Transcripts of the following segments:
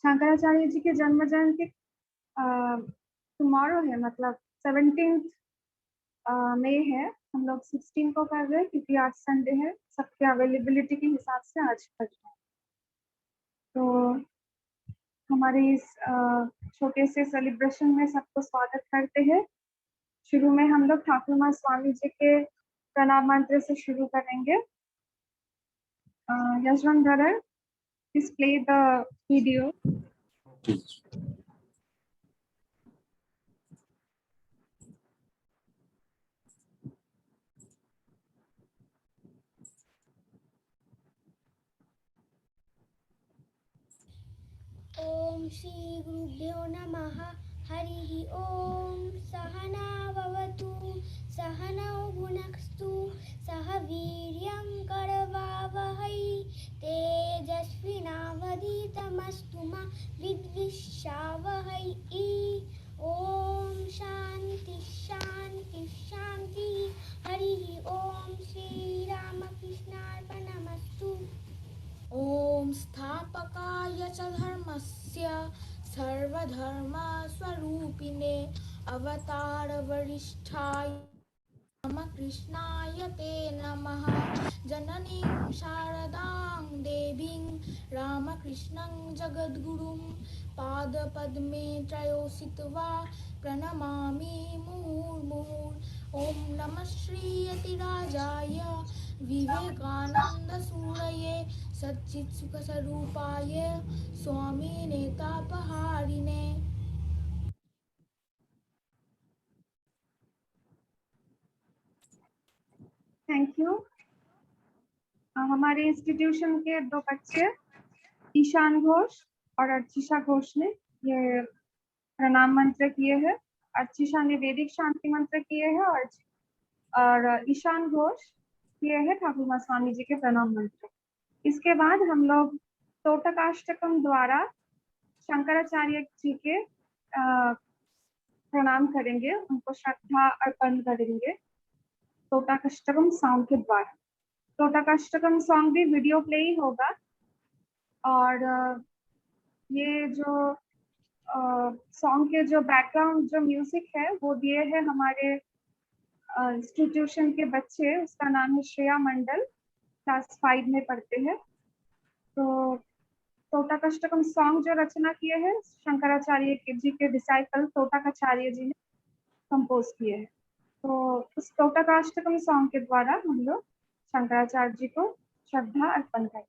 शंकराचार्य जी के जन्म जयंती टुमारो है, मतलब 17 मई है। हम लोग 16 को कर रहे हैं क्योंकि आज संडे है, सबके अवेलेबिलिटी के हिसाब से आज कर रहे हैं। तो हमारे इस छोटे से सेलिब्रेशन में सबको स्वागत करते हैं। शुरू में हम लोग ठाकुर माँ स्वामी जी के प्रणाम मंत्र से शुरू करेंगे। Yashwant brother, please play the video. ओम श्री गुरुभ्यो नमः। हरिः ओम। सहना भवतु सहनौ भुनक्तु सह वीर्यं करवावहै तेजस्विनावधीतमस्तु मा विद्विषावहै। ओम शांति शांति शांति। हरिः ओम। श्री रामकृष्णार्पणमस्तु। ओम स्थापकाय च धर्मस्य सर्वधर्मस्वरूपिणे अवतारवरिष्ठाय रामकृष्णाय ते नमः। जननीं शारदां देवीं रामकृष्णं जगद्गुरुं पादपद्मे त्रयोस्थित्वा प्रणमामि मुहुर्मुहुः। ओम नमः श्रीयतिराजाय विवेकानंदसूरये सच्चित्सुखस्वरूपाय स्वामिने तापहारिणे। Thank you. हमारे इंस्टीट्यूशन के दो बच्चे ईशान घोष और अर्चिशा घोष ने ये प्रणाम मंत्र किए हैं। अर्चिशा ने वैदिक शांति मंत्र किए हैं और ईशान घोष किए हैं ठाकुर माँ स्वामी जी के प्रणाम मंत्र। इसके बाद हम लोग तोटकाष्टकम द्वारा शंकराचार्य जी के प्रणाम करेंगे, उनको श्रद्धा अर्पण करेंगे तोटकाष्टकम सॉन्ग के द्वारा। तोटकाष्टकम सॉन्ग भी वीडियो प्ले ही होगा और ये जो सॉन्ग के जो बैकग्राउंड जो म्यूजिक है वो दिए है हमारे इंस्टीट्यूशन के बच्चे। उसका नाम है श्रेया मंडल, क्लास 5 में पढ़ते हैं। तो तोटकाष्टकम सॉन्ग जो रचना किए हैं शंकराचार्य जी के डिसाइपल तोटकाचार्य जी ने कंपोज किए हैं। तो उस तोटकाष्टकम सॉन्ग के द्वारा हम लोग शंकराचार्य जी को श्रद्धा अर्पण करें।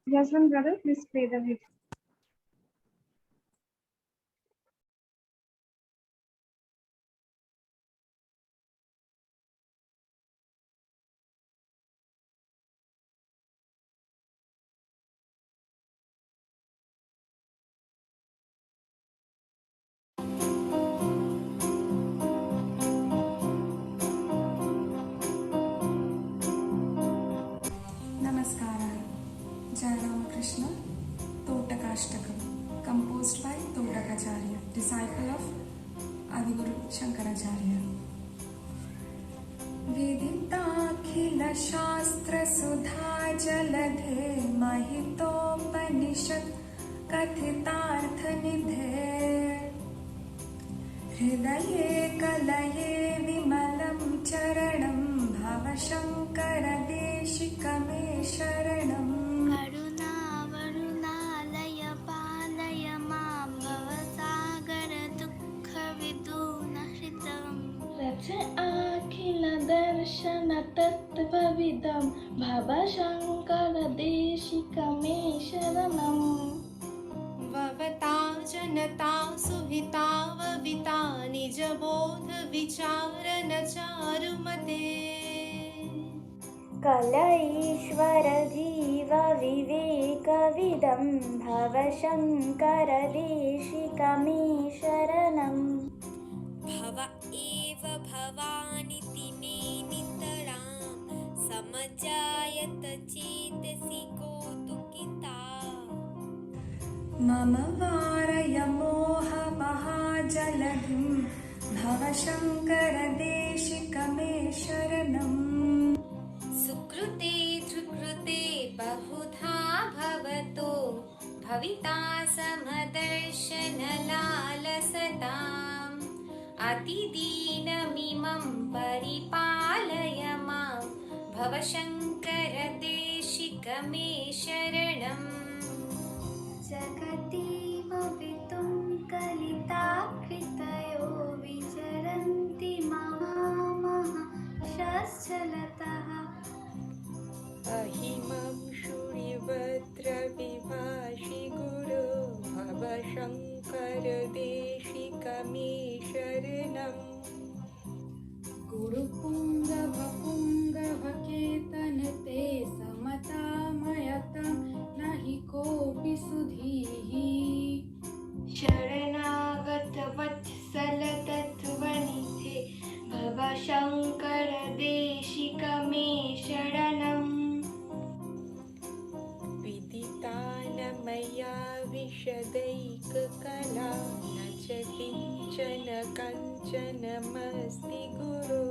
Yashwant brother, please play the video. Namaskara. Jai Ramakrishna. Totakashtakam, composed by Totakacharya, disciple of Adiguru Shankaracharya. विदिताखिल शास्त्र सुधा जलधे महितोपनिषद कथितार्थ निधे हृदये कलये विमलं चरणं भवशंकर देशिकमे शरणम्। करुणावरुणालय पालय मां भवसागर दुःखविदूनहृतम्। रच अखिल दर्शन तत्त्वविदं भवशंकर देशिकमे शरणम्। ववता जनता सुहिता वविता निजबोध विचारन चारुमते। कलईश्वर जीव विवेकविदं भवशंकर देशिकमे शरणम्। भव एव भवानिति मे नितरां समजायत चेतसि कौतुकिता। मम वारय मोहमहाजलधिं भवशंकर देशिकमे शरणम्। सुकृते सुकृते बहुधा भवतो भविता समदर्शनलालसताम् अतिदीनमिमं परिपालय मां भवशङ्कर देशिक मे शरणम् जगतीव वितुं कलिताकृतयो विचरन्ति महामहाशश्चलतः अहिमं शूरिभद्रविभाषि गुरो भवशङ्कर देशिक मे शरणम् गुरुपुङ्गवपुङ्गवकेतन ते समतामयतं न हि कोऽपि सुधीः शरणागतवत्सल तत्त्वनिधे भवशङ्कर देशिक मे शरणम् विदितान मया विशदैककला न च किञ्चन कञ्चनमस्ति गुरो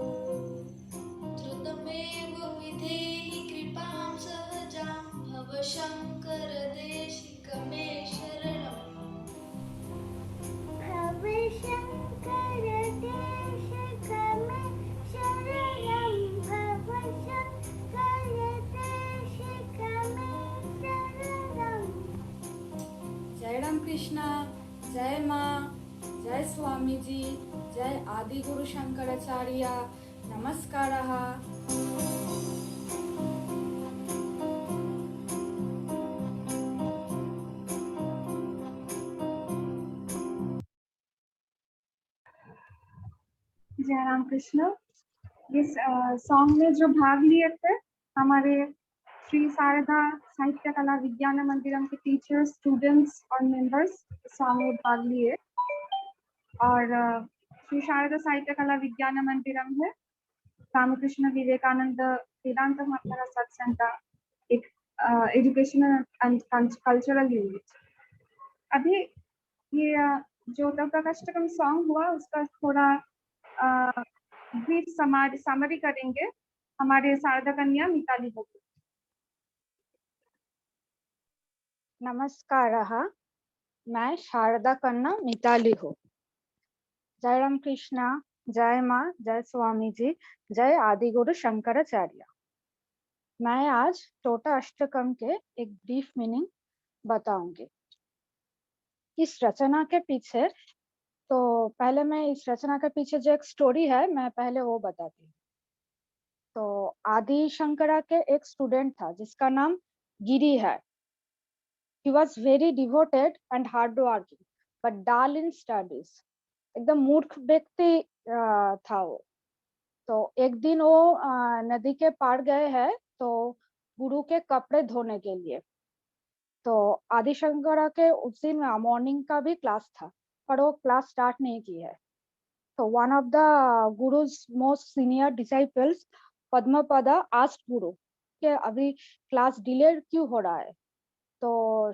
श्रुतमेव विधेहि कृपां सहजां भवशङ्कर देशिक मे शरणम् भवशङ्कर देशिक मे शरणं भवशङ्कर देशिक मे शरणम् जय राम कृष्णा, जय माँ, जय स्वामी जी, जय आदि गुरु शंकराचार्य, नमस्कारः। जय राम कृष्ण। इस सॉन्ग में जो भाग लिए थे हमारे श्री शारदा साहित्य कला विज्ञान मंदिरम के टीचर्स, स्टूडेंट्स और मेंबर्स सॉन्ग में भाग लिए। और श्री शारदा साहित्य कला विज्ञान मंदिरम है रामकृष्ण विवेकानंद वेदांत महाराज सत्संग का एक एजुकेशनल एंड कल्चरल यूनिट। अभी ये जो तोटाकाष्टकम सॉन्ग हुआ उसका थोड़ा ब्रीफ समरी करेंगे हमारे शारदा कन्या मिताली बबू। नमस्कारः, मैं शारदा कन्या मिताली हूँ। जय राम कृष्णा, जय माँ, जय स्वामी जी, जय आदि गुरु शंकराचार्य। मैं आज टोटा अष्टकम के एक ब्रीफ मीनिंग बताऊंगी। इस रचना के पीछे पहले मैं इस रचना के पीछे जो एक स्टोरी है मैं पहले वो बताती हूँ। तो आदि शंकरा के एक स्टूडेंट था जिसका नाम गिरी है। He was very devoted and hardworking, but dull in studies. एकदम मूर्ख व्यक्ति था वो। तो एक दिन वो नदी के पार गए हैं तो गुरु के कपड़े धोने के लिए। तो आदि शंकरा के उस दिन मॉर्निंग का भी क्लास था पर वो क्लास स्टार्ट नहीं की है। तो one of the gurus most senior disciples Padmapada asked guru कि अभी क्लास डिले क्यों हो रहा है। तो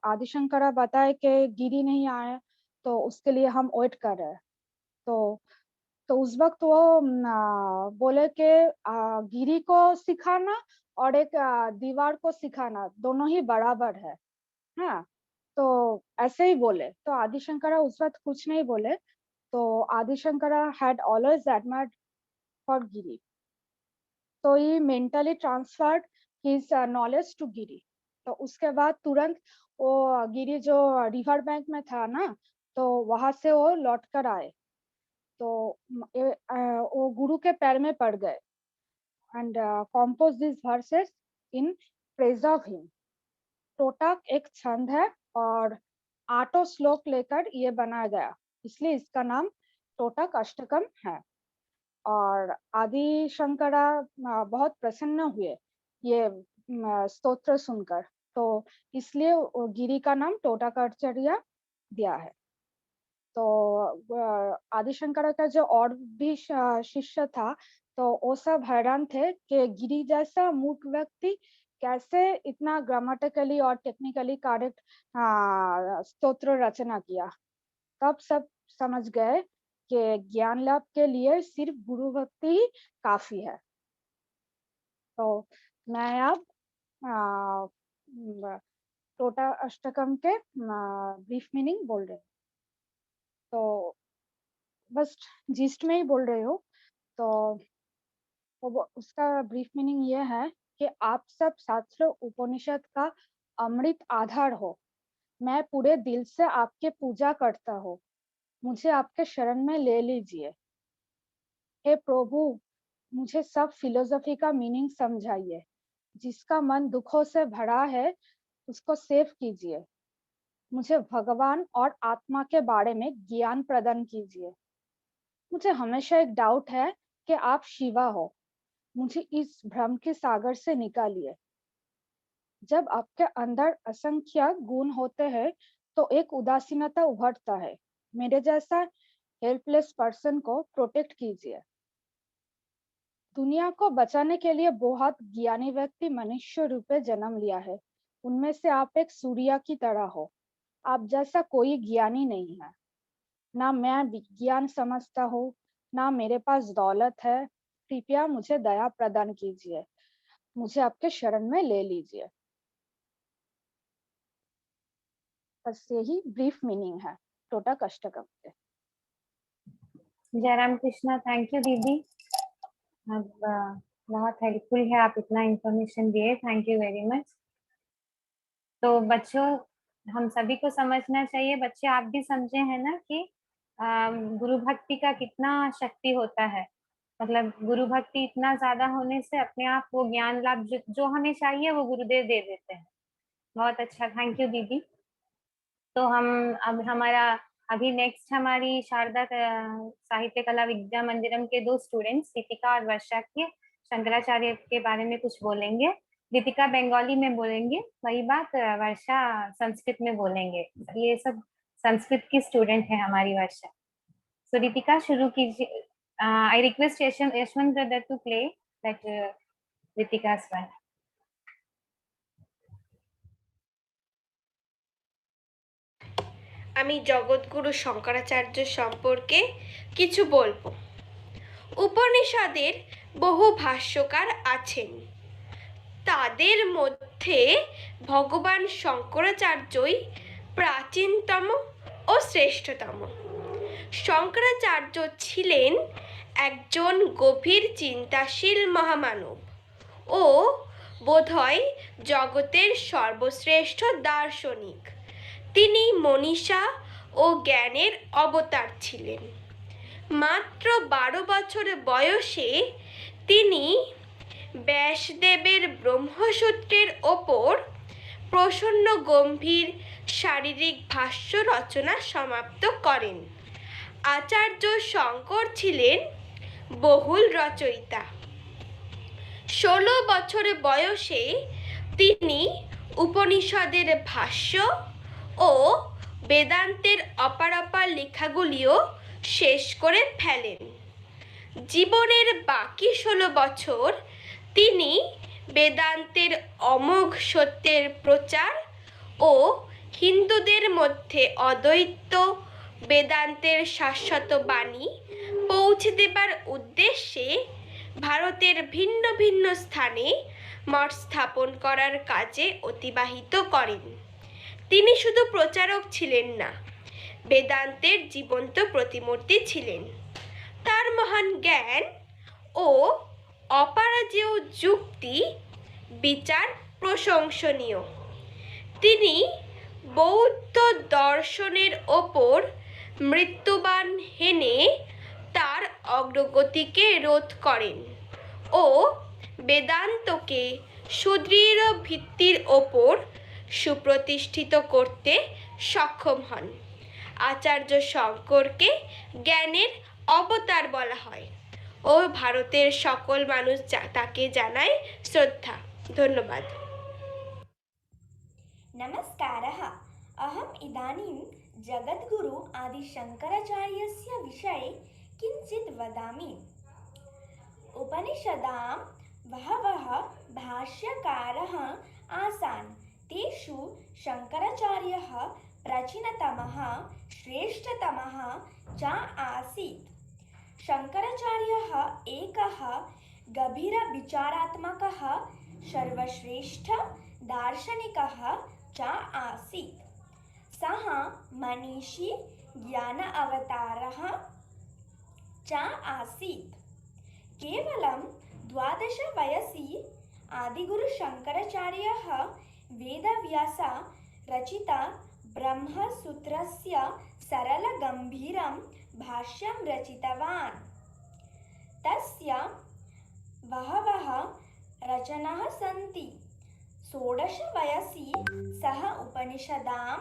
आदि शंकरा बताए कि गिरी नहीं आए तो उसके लिए हम वेट कर रहे हैं। तो उस वक्त वो बोले कि गिरी को सिखाना और एक दीवार को सिखाना दोनों ही बराबर है। हाँ, तो ऐसे ही बोले। तो आदि शंकरा उस वक्त कुछ नहीं बोले। तो Adi Shankara had always admired for Giri. तो he mentally transferred his knowledge to Giri. तो उसके बाद तुरंत वो गिरी जो रिवर बैंक में था ना तो वहां से वो लौट कर आए। तो वो गुरु के पैर में पड़ गए and compose this verses in praise of him. Totaka एक छंद है और 8 श्लोक लेकर ये बनाया गया, इसलिए इसका नाम टोटक अष्टकम है। और आदि शंकरा बहुत प्रसन्न हुए ये स्तोत्र सुनकर, तो इसलिए गिरी का नाम टोटाकाचार्य दिया है। तो आदि शंकरा का जो और भी शिष्य था तो वो सब हैरान थे कि गिरी जैसा मूर्ख व्यक्ति कैसे इतना ग्रामेटिकली और टेक्निकली करेक्ट स्तोत्र रचना किया। तब सब समझ गए कि ज्ञान लाभ के लिए सिर्फ गुरु भक्ति ही काफी है। तो मैं अब टोटा अष्टकम के ब्रीफ मीनिंग बोल रहे हूँ। तो बस जिस्ट में ही बोल रही हूँ। तो उसका ब्रीफ मीनिंग ये है कि आप सब शास्त्र उपनिषद का अमृत आधार हो। मैं पूरे दिल से आपके पूजा करता हूँ। मुझे आपके शरण में ले लीजिए। हे प्रभु, मुझे सब फिलोसफी का मीनिंग समझाइए। जिसका मन दुखों से भरा है उसको सेव कीजिए। मुझे भगवान और आत्मा के बारे में ज्ञान प्रदान कीजिए। मुझे हमेशा एक डाउट है कि आप शिवा हो। मुझे इस भ्रम के सागर से निकालिए। जब आपके अंदर असंख्य गुण होते हैं तो एक उदासीनता उभरता है। मेरे जैसा हेल्पलेस पर्सन को प्रोटेक्ट कीजिए। दुनिया को बचाने के लिए बहुत ज्ञानी व्यक्ति मनुष्य रूप में जन्म लिया है। उनमें से आप एक सूर्य की तरह हो। आप जैसा कोई ज्ञानी नहीं है। ना मैं विज्ञान समझता हूँ, ना मेरे पास दौलत है। कृपया मुझे दया प्रदान कीजिए। मुझे आपके शरण में ले लीजिए। बस यही ब्रीफ मीनिंग है टोटा अष्टकम के। जय राम कृष्णा। थैंक यू दीदी। अब बहुत हेल्पफुल है, आप इतना इंफॉर्मेशन दिए, थैंक यू वेरी मच। तो बच्चों, हम सभी को समझना चाहिए, बच्चे आप भी समझे हैं ना कि गुरु भक्ति का कितना शक्ति होता है। मतलब गुरु भक्ति इतना ज्यादा होने से अपने आप वो ज्ञान लाभ जो हमें चाहिए वो गुरुदेव दे देते हैं। बहुत अच्छा, थैंक यू दीदी। तो हम अब हमारा अभी नेक्स्ट हमारी शारदा साहित्य कला विद्या मंदिरम के 2 स्टूडेंट्स रितिका और वर्षा के शंकराचार्य के बारे में कुछ बोलेंगे। रितिका बंगाली में बोलेंगे, वही बात वर्षा संस्कृत में बोलेंगे। ये सब संस्कृत की स्टूडेंट है हमारी वर्षा। सो रितिका शुरू कीजिए। I request Yashwant brother to play that Ritika's one. আমি জগৎগুরু শঙ্করাচার্য সম্পর্কে কিছু বলবো। উপনিষদের বহু ভাষ্যকার আছেন। তাদের মধ্যে ভগবান শঙ্করাচার্যই প্রাচীনতম ও শ্রেষ্ঠতম। শঙ্করাচার্য ছিলেন একজন গভীর চিন্তাশীল মহামানব ও বোধহয় জগতের সর্বশ্রেষ্ঠ দার্শনিক। তিনি মনীষা ও জ্ঞানের অবতার ছিলেন। মাত্র 12 বছর বয়সে তিনি ব্যাসদেবের ব্রহ্মসূত্রের ওপর প্রসন্ন গম্ভীর শারীরিক ভাষ্য রচনা সমাপ্ত করেন। আচার্য শঙ্কর ছিলেন বহুল রচয়িতা। 16 বছর বয়সে তিনি উপনিষদের ভাষ্য ও বেদান্তের অপার লেখাগুলিও শেষ করে ফেলেন। জীবনের বাকি 16 বছর তিনি বেদান্তের অমোঘ সত্যের প্রচার ও হিন্দুদের মধ্যে অদ্বৈত বেদান্তের শাশ্বত বাণী পৌঁছে দেবার উদ্দেশ্যে ভারতের ভিন্ন ভিন্ন স্থানে মঠ স্থাপন করার কাজে অতিবাহিত করেন। তিনি শুধু প্রচারক ছিলেন না, বেদান্তের জীবন্ত প্রতিমূর্তি ছিলেন। তার মহান জ্ঞান ও অপরাজেয় যুক্তি বিচার প্রশংসনীয়। তিনি বৌদ্ধ দর্শনের ওপর মৃত্যুবাণ হেনে তার অগ্রগতিকে রোধ করেন ও বেদান্তকে সুদৃঢ় ভিত্তির ওপর সুপ্রতিষ্ঠিত করতে সক্ষম হন। আচার্য শঙ্করকে জ্ঞানের অবতার বলা হয় ও ভারতের সকল মানুষ তাকে জানায় শ্রদ্ধা। ধন্যবাদ। नमस्कारः। अहम् इदानीं जगद्गुरु आदिशङ्कराचार्यस्य विषये किञ्चित् वदामि। उपनिषदां बहवः भाष्यकाराः आसन्। तेषु शङ्कराचार्यः प्राचीनतमः श्रेष्ठतमः च आसीत्। शङ्कराचार्यः एकः गभीरविचारात्मकः सर्वश्रेष्ठ दार्शनिकः च सः मनीषी ज्ञान अवतारः च आसीत्। केवलं 12 वयसि आदिगुरुशङ्कराचार्यः वेदव्यास रचित ब्रह्मसूत्रस्य सरलगम्भीरं भाष्यं रचितवान्। तस्य बहवः रचनाः सन्ति। 16 वयसि सः उपनिषदां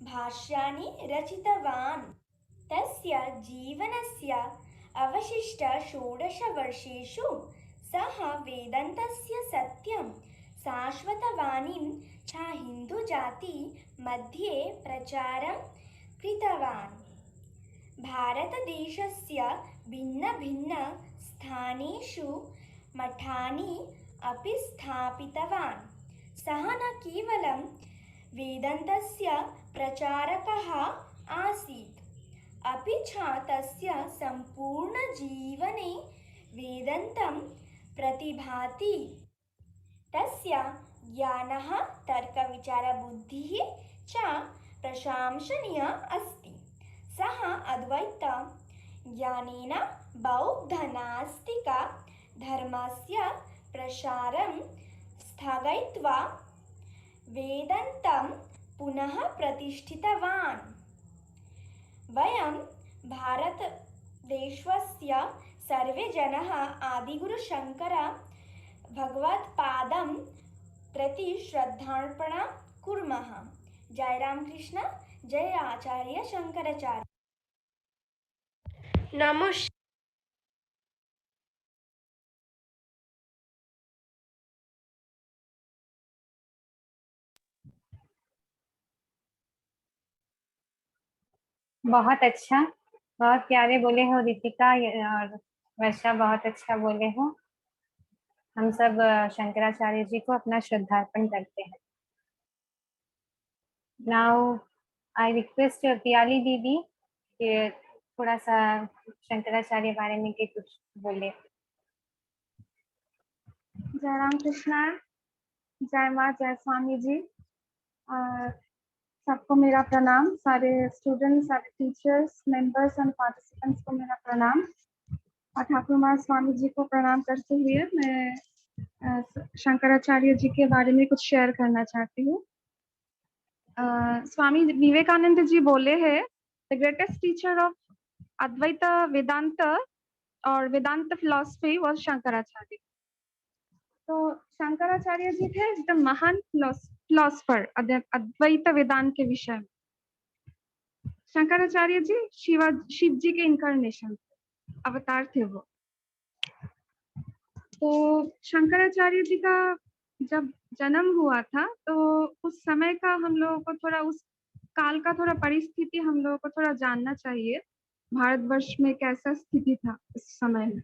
भाष्यानि रचितवान्। तस्य जीवनस्य अवशिष्ट 16 वर्षेषु सः वेदान्तस्य सत्यं शाश्वतवाणीं च हिन्दुजाति मध्ये प्रचारं कृतवान्। भारतदेशस्य भिन्न स्थानेषु मठानि अपि स्थापितवान्। सः न केवलं वेदान्तस्य प्रचारकः आसीत्, अपि च तस्य सम्पूर्णजीवने वेदान्तं प्रतिभाति। तस्य ज्ञानः तर्कविचारबुद्धिः च प्रशंसनीय अस्ति। सः अद्वैत ज्ञानेन बौद्धनास्तिक धर्मस्य प्रसारं स्थगयित्वा वेदान्तं पुनः प्रतिष्ठितवान्। वयं भारतदेशस्य सर्वे जनाः आदिगुरुशङ्कर भगवत्पादं प्रति श्रद्धार्पणं कुर्मः। जय रामकृष्ण, जय आचार्य शंकराचार्य। नमस्कार। बहुत अच्छा, बहुत प्यारे बोले हो रितिका और वर्षा, बहुत अच्छा बोले हो। हम सब शंकराचार्य जी को अपना श्रद्धार्पण करते हैं। नाउ आई रिक्वेस्ट पियाली दीदी कि थोड़ा सा शंकराचार्य बारे में के कुछ बोले। जय राम कृष्णा, जय माँ, जय स्वामी जी। सबको मेरा प्रणाम, सारे स्टूडेंट्स, सारे टीचर्स, मेंबर्स एंड पार्टिसिपेंट्स को मेरा प्रणाम। और ठाकुर माँ स्वामी जी को प्रणाम करते हुए मैं शंकराचार्य जी के बारे में कुछ शेयर करना चाहती हूँ। स्वामी विवेकानंद जी बोले हैं, द ग्रेटेस्ट टीचर ऑफ अद्वैत वेदांत और वेदांत फिलॉसफी वाज शंकराचार्य। तो शंकराचार्य जी थे एकदम महान फिलोसफर अद्वैत वेदांत के विषय में। शंकराचार्य जी शिव जी के इनकारनेशन अवतार थे वो। तो शंकराचार्य जी का जब जन्म हुआ था तो उस समय का हम लोगों को थोड़ा, उस काल का थोड़ा परिस्थिति हम लोगों को थोड़ा जानना चाहिए। भारतवर्ष में कैसा स्थिति था उस समय में।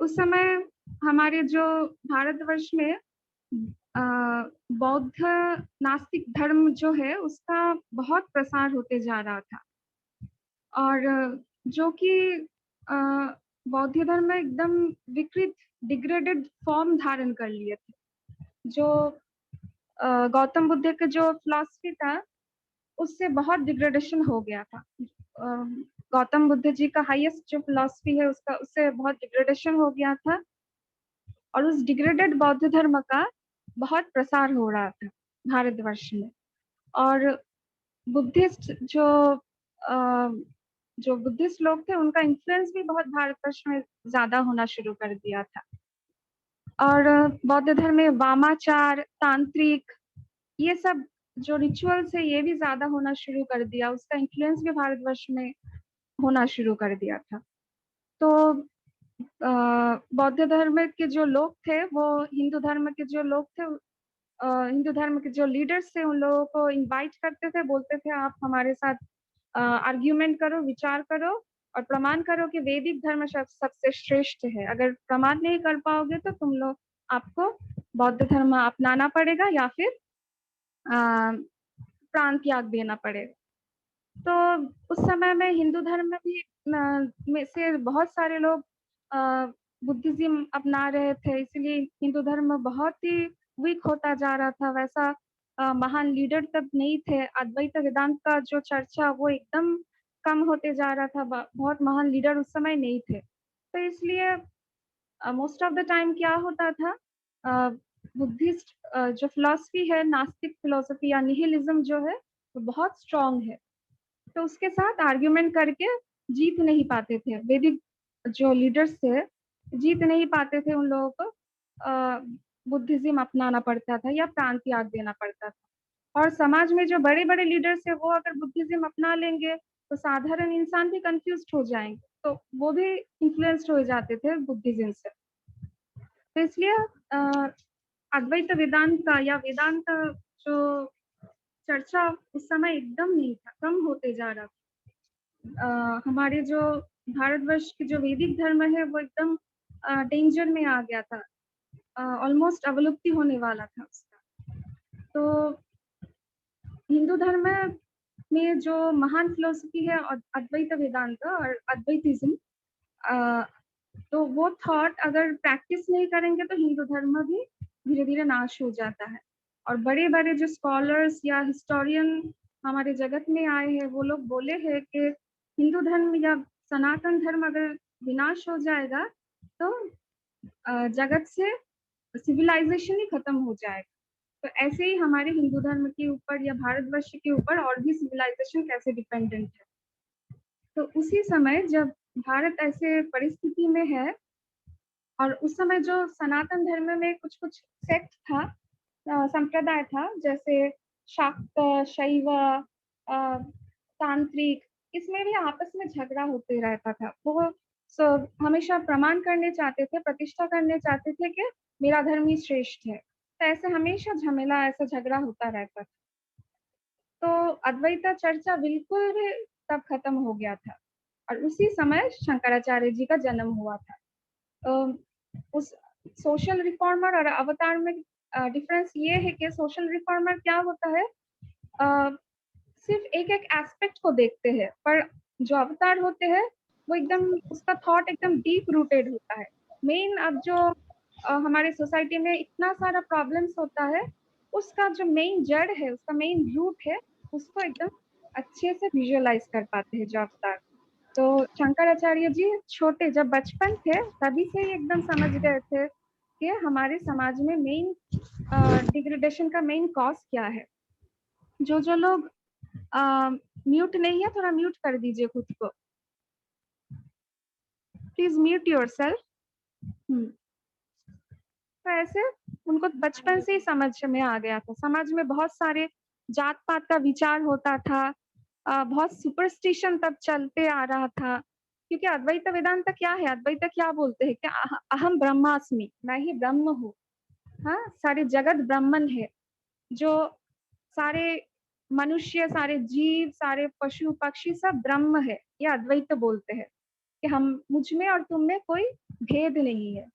उस समय हमारे जो भारतवर्ष में बौद्ध नास्तिक धर्म जो है उसका बहुत प्रसार होते जा रहा था, और जो कि बौद्ध धर्म में एकदम विकृत डिग्रेडेड फॉर्म धारण कर लिए थे। जो गौतम बुद्ध का जो फिलॉसफी था उससे बहुत डिग्रेडेशन हो गया था। गौतम बुद्ध जी का हाईएस्ट जो फिलॉसफी है उससे बहुत डिग्रेडेशन हो गया था, और उस डिग्रेडेड बौद्ध धर्म का बहुत प्रसार हो रहा था भारतवर्ष में। और बुद्धिस्ट जो बुद्धिस्ट लोग थे उनका इन्फ्लुएंस भी बहुत भारतवर्ष में ज्यादा होना शुरू कर दिया था। और बौद्ध धर्म में वामाचार, तांत्रिक, ये सब जो रिचुअल्स है ये भी ज्यादा होना शुरू कर दिया। उसका इन्फ्लुएंस भी भारतवर्ष में होना शुरू कर दिया था। तो बौद्ध धर्म के जो लोग थे वो हिंदू धर्म के जो लोग थे, हिंदू धर्म के जो लीडर्स थे उन लोगों को इनवाइट करते थे, बोलते थे आप हमारे साथ आर्ग्यूमेंट करो, विचार करो और प्रमाण करो कि वैदिक धर्म सबसे श्रेष्ठ है। अगर प्रमाण नहीं कर पाओगे तो तुम लोग, आपको बौद्ध धर्म अपनाना पड़ेगा या फिर प्राण त्याग देना पड़ेगा। तो उस समय में हिंदू धर्म में भी में से बहुत सारे लोग बुद्धिज्म अपना रहे थे, इसलिए हिंदू धर्म बहुत ही वीक होता जा रहा था। वैसा महान लीडर तब नहीं थे। अद्वैत वेदांत का जो चर्चा वो एकदम कम होते जा रहा था, बहुत महान लीडर उस समय नहीं थे। तो इसलिए मोस्ट ऑफ द टाइम क्या होता था, बुद्धिस्ट जो फिलॉसफी है, नास्तिक फिलॉसफी या निहिलिज्म जो है वो बहुत स्ट्रांग है, तो उसके साथ आर्ग्यूमेंट करके जीत नहीं पाते थे। वैदिक जो लीडर्स थे जीत नहीं पाते थे, उन लोगों को बुद्धिज्म अपनाना पड़ता था या प्राण त्याग देना पड़ता था। और समाज में जो बड़े बड़े लीडर्स है वो अगर बुद्धिज्म अपना लेंगे तो साधारण इंसान भी कंफ्यूज हो जाएंगे, तो वो भी इन्फ्लुएंस्ड हो जाते थे बुद्धिज्म से। तो इसलिए अद्वैत वेदांत का या वेदांत जो चर्चा उस समय एकदम नहीं था, कम होते जा रहा था। हमारे जो भारतवर्ष के जो वैदिक धर्म है वो एकदम डेंजर में आ गया था, ऑलमोस्ट अवलुप्ति होने वाला था उसका। तो हिंदू धर्म में जो महान फिलोसफी है अद्वैत वेदांत और अद्वैतिज्म, तो वो थॉट अगर प्रैक्टिस नहीं करेंगे तो हिंदू धर्म भी धीरे धीरे नाश हो जाता है। और बड़े बड़े जो स्कॉलर्स या हिस्टोरियन हमारे जगत में आए हैं वो लोग बोले हैं कि हिंदू धर्म या सनातन धर्म अगर विनाश हो जाएगा तो जगत से सिविलाइजेशन ही खत्म हो जाएगा। तो ऐसे ही हमारे हिंदू धर्म के ऊपर या भारतवर्ष के ऊपर और भी सिविलाइजेशन कैसे डिपेंडेंट है। तो उसी समय जब भारत ऐसे परिस्थिति में है और उस समय जो सनातन धर्म में कुछ कुछ सेक्ट था, संप्रदाय था, जैसे शाक्त, शैव, तांत्रिक, इसमें भी आपस में झगड़ा होते रहता था। वो हमेशा प्रमाण करने चाहते थे, प्रतिष्ठा करने चाहते थे कि मेरा धर्म ही श्रेष्ठ है। तो ऐसे हमेशा झमेला, ऐसा झगड़ा होता रहता था। तो अद्वैत चर्चा बिल्कुल भी तब खत्म हो गया था और उसी समय शंकराचार्य जी का जन्म हुआ था। उस सोशल रिफॉर्मर और अवतार में डिफरेंस ये है कि सोशल रिफॉर्मर क्या होता है, सिर्फ एक एक एस्पेक्ट को देखते हैं, पर जो अवतार होते हैं वो एकदम उसका थॉट एकदम डीप रूटेड होता है। मेन अब जो हमारे सोसाइटी में इतना सारा प्रॉब्लम्स होता है, उसका जो मेन जड़ है, उसका मेन रूट है, उसको एकदम अच्छे से विजुअलाइज कर पाते हैं जो अवतार। तो शंकराचार्य जी छोटे जब बचपन थे तभी से ही एकदम समझ गए थे कि हमारे समाज में मेन डिग्रेडेशन का मेन कॉज क्या है। जो लोग म्यूट नहीं है, थोड़ा म्यूट कर दीजिए खुद को, प्लीज म्यूट योरसेल्फ। तो ऐसे उनको बचपन से ही समझ में आ गया था। समाज में बहुत सारे जात पात का विचार होता था, बहुत सुपरस्टिशन तब चलते आ रहा था, क्योंकि अद्वैत वेदांत क्या है, अद्वैत क्या बोलते हैं कि अहम ब्रह्मास्मि, मैं ही ब्रह्म हूँ। हाँ, सारे जगत ब्राह्मण है, जो सारे मनुष्य, सारे जीव, सारे पशु पक्षी सब ब्रह्म है, ये अद्वैत बोलते हैं कि हम मुझ में और तुम में कोई भेद नहीं है,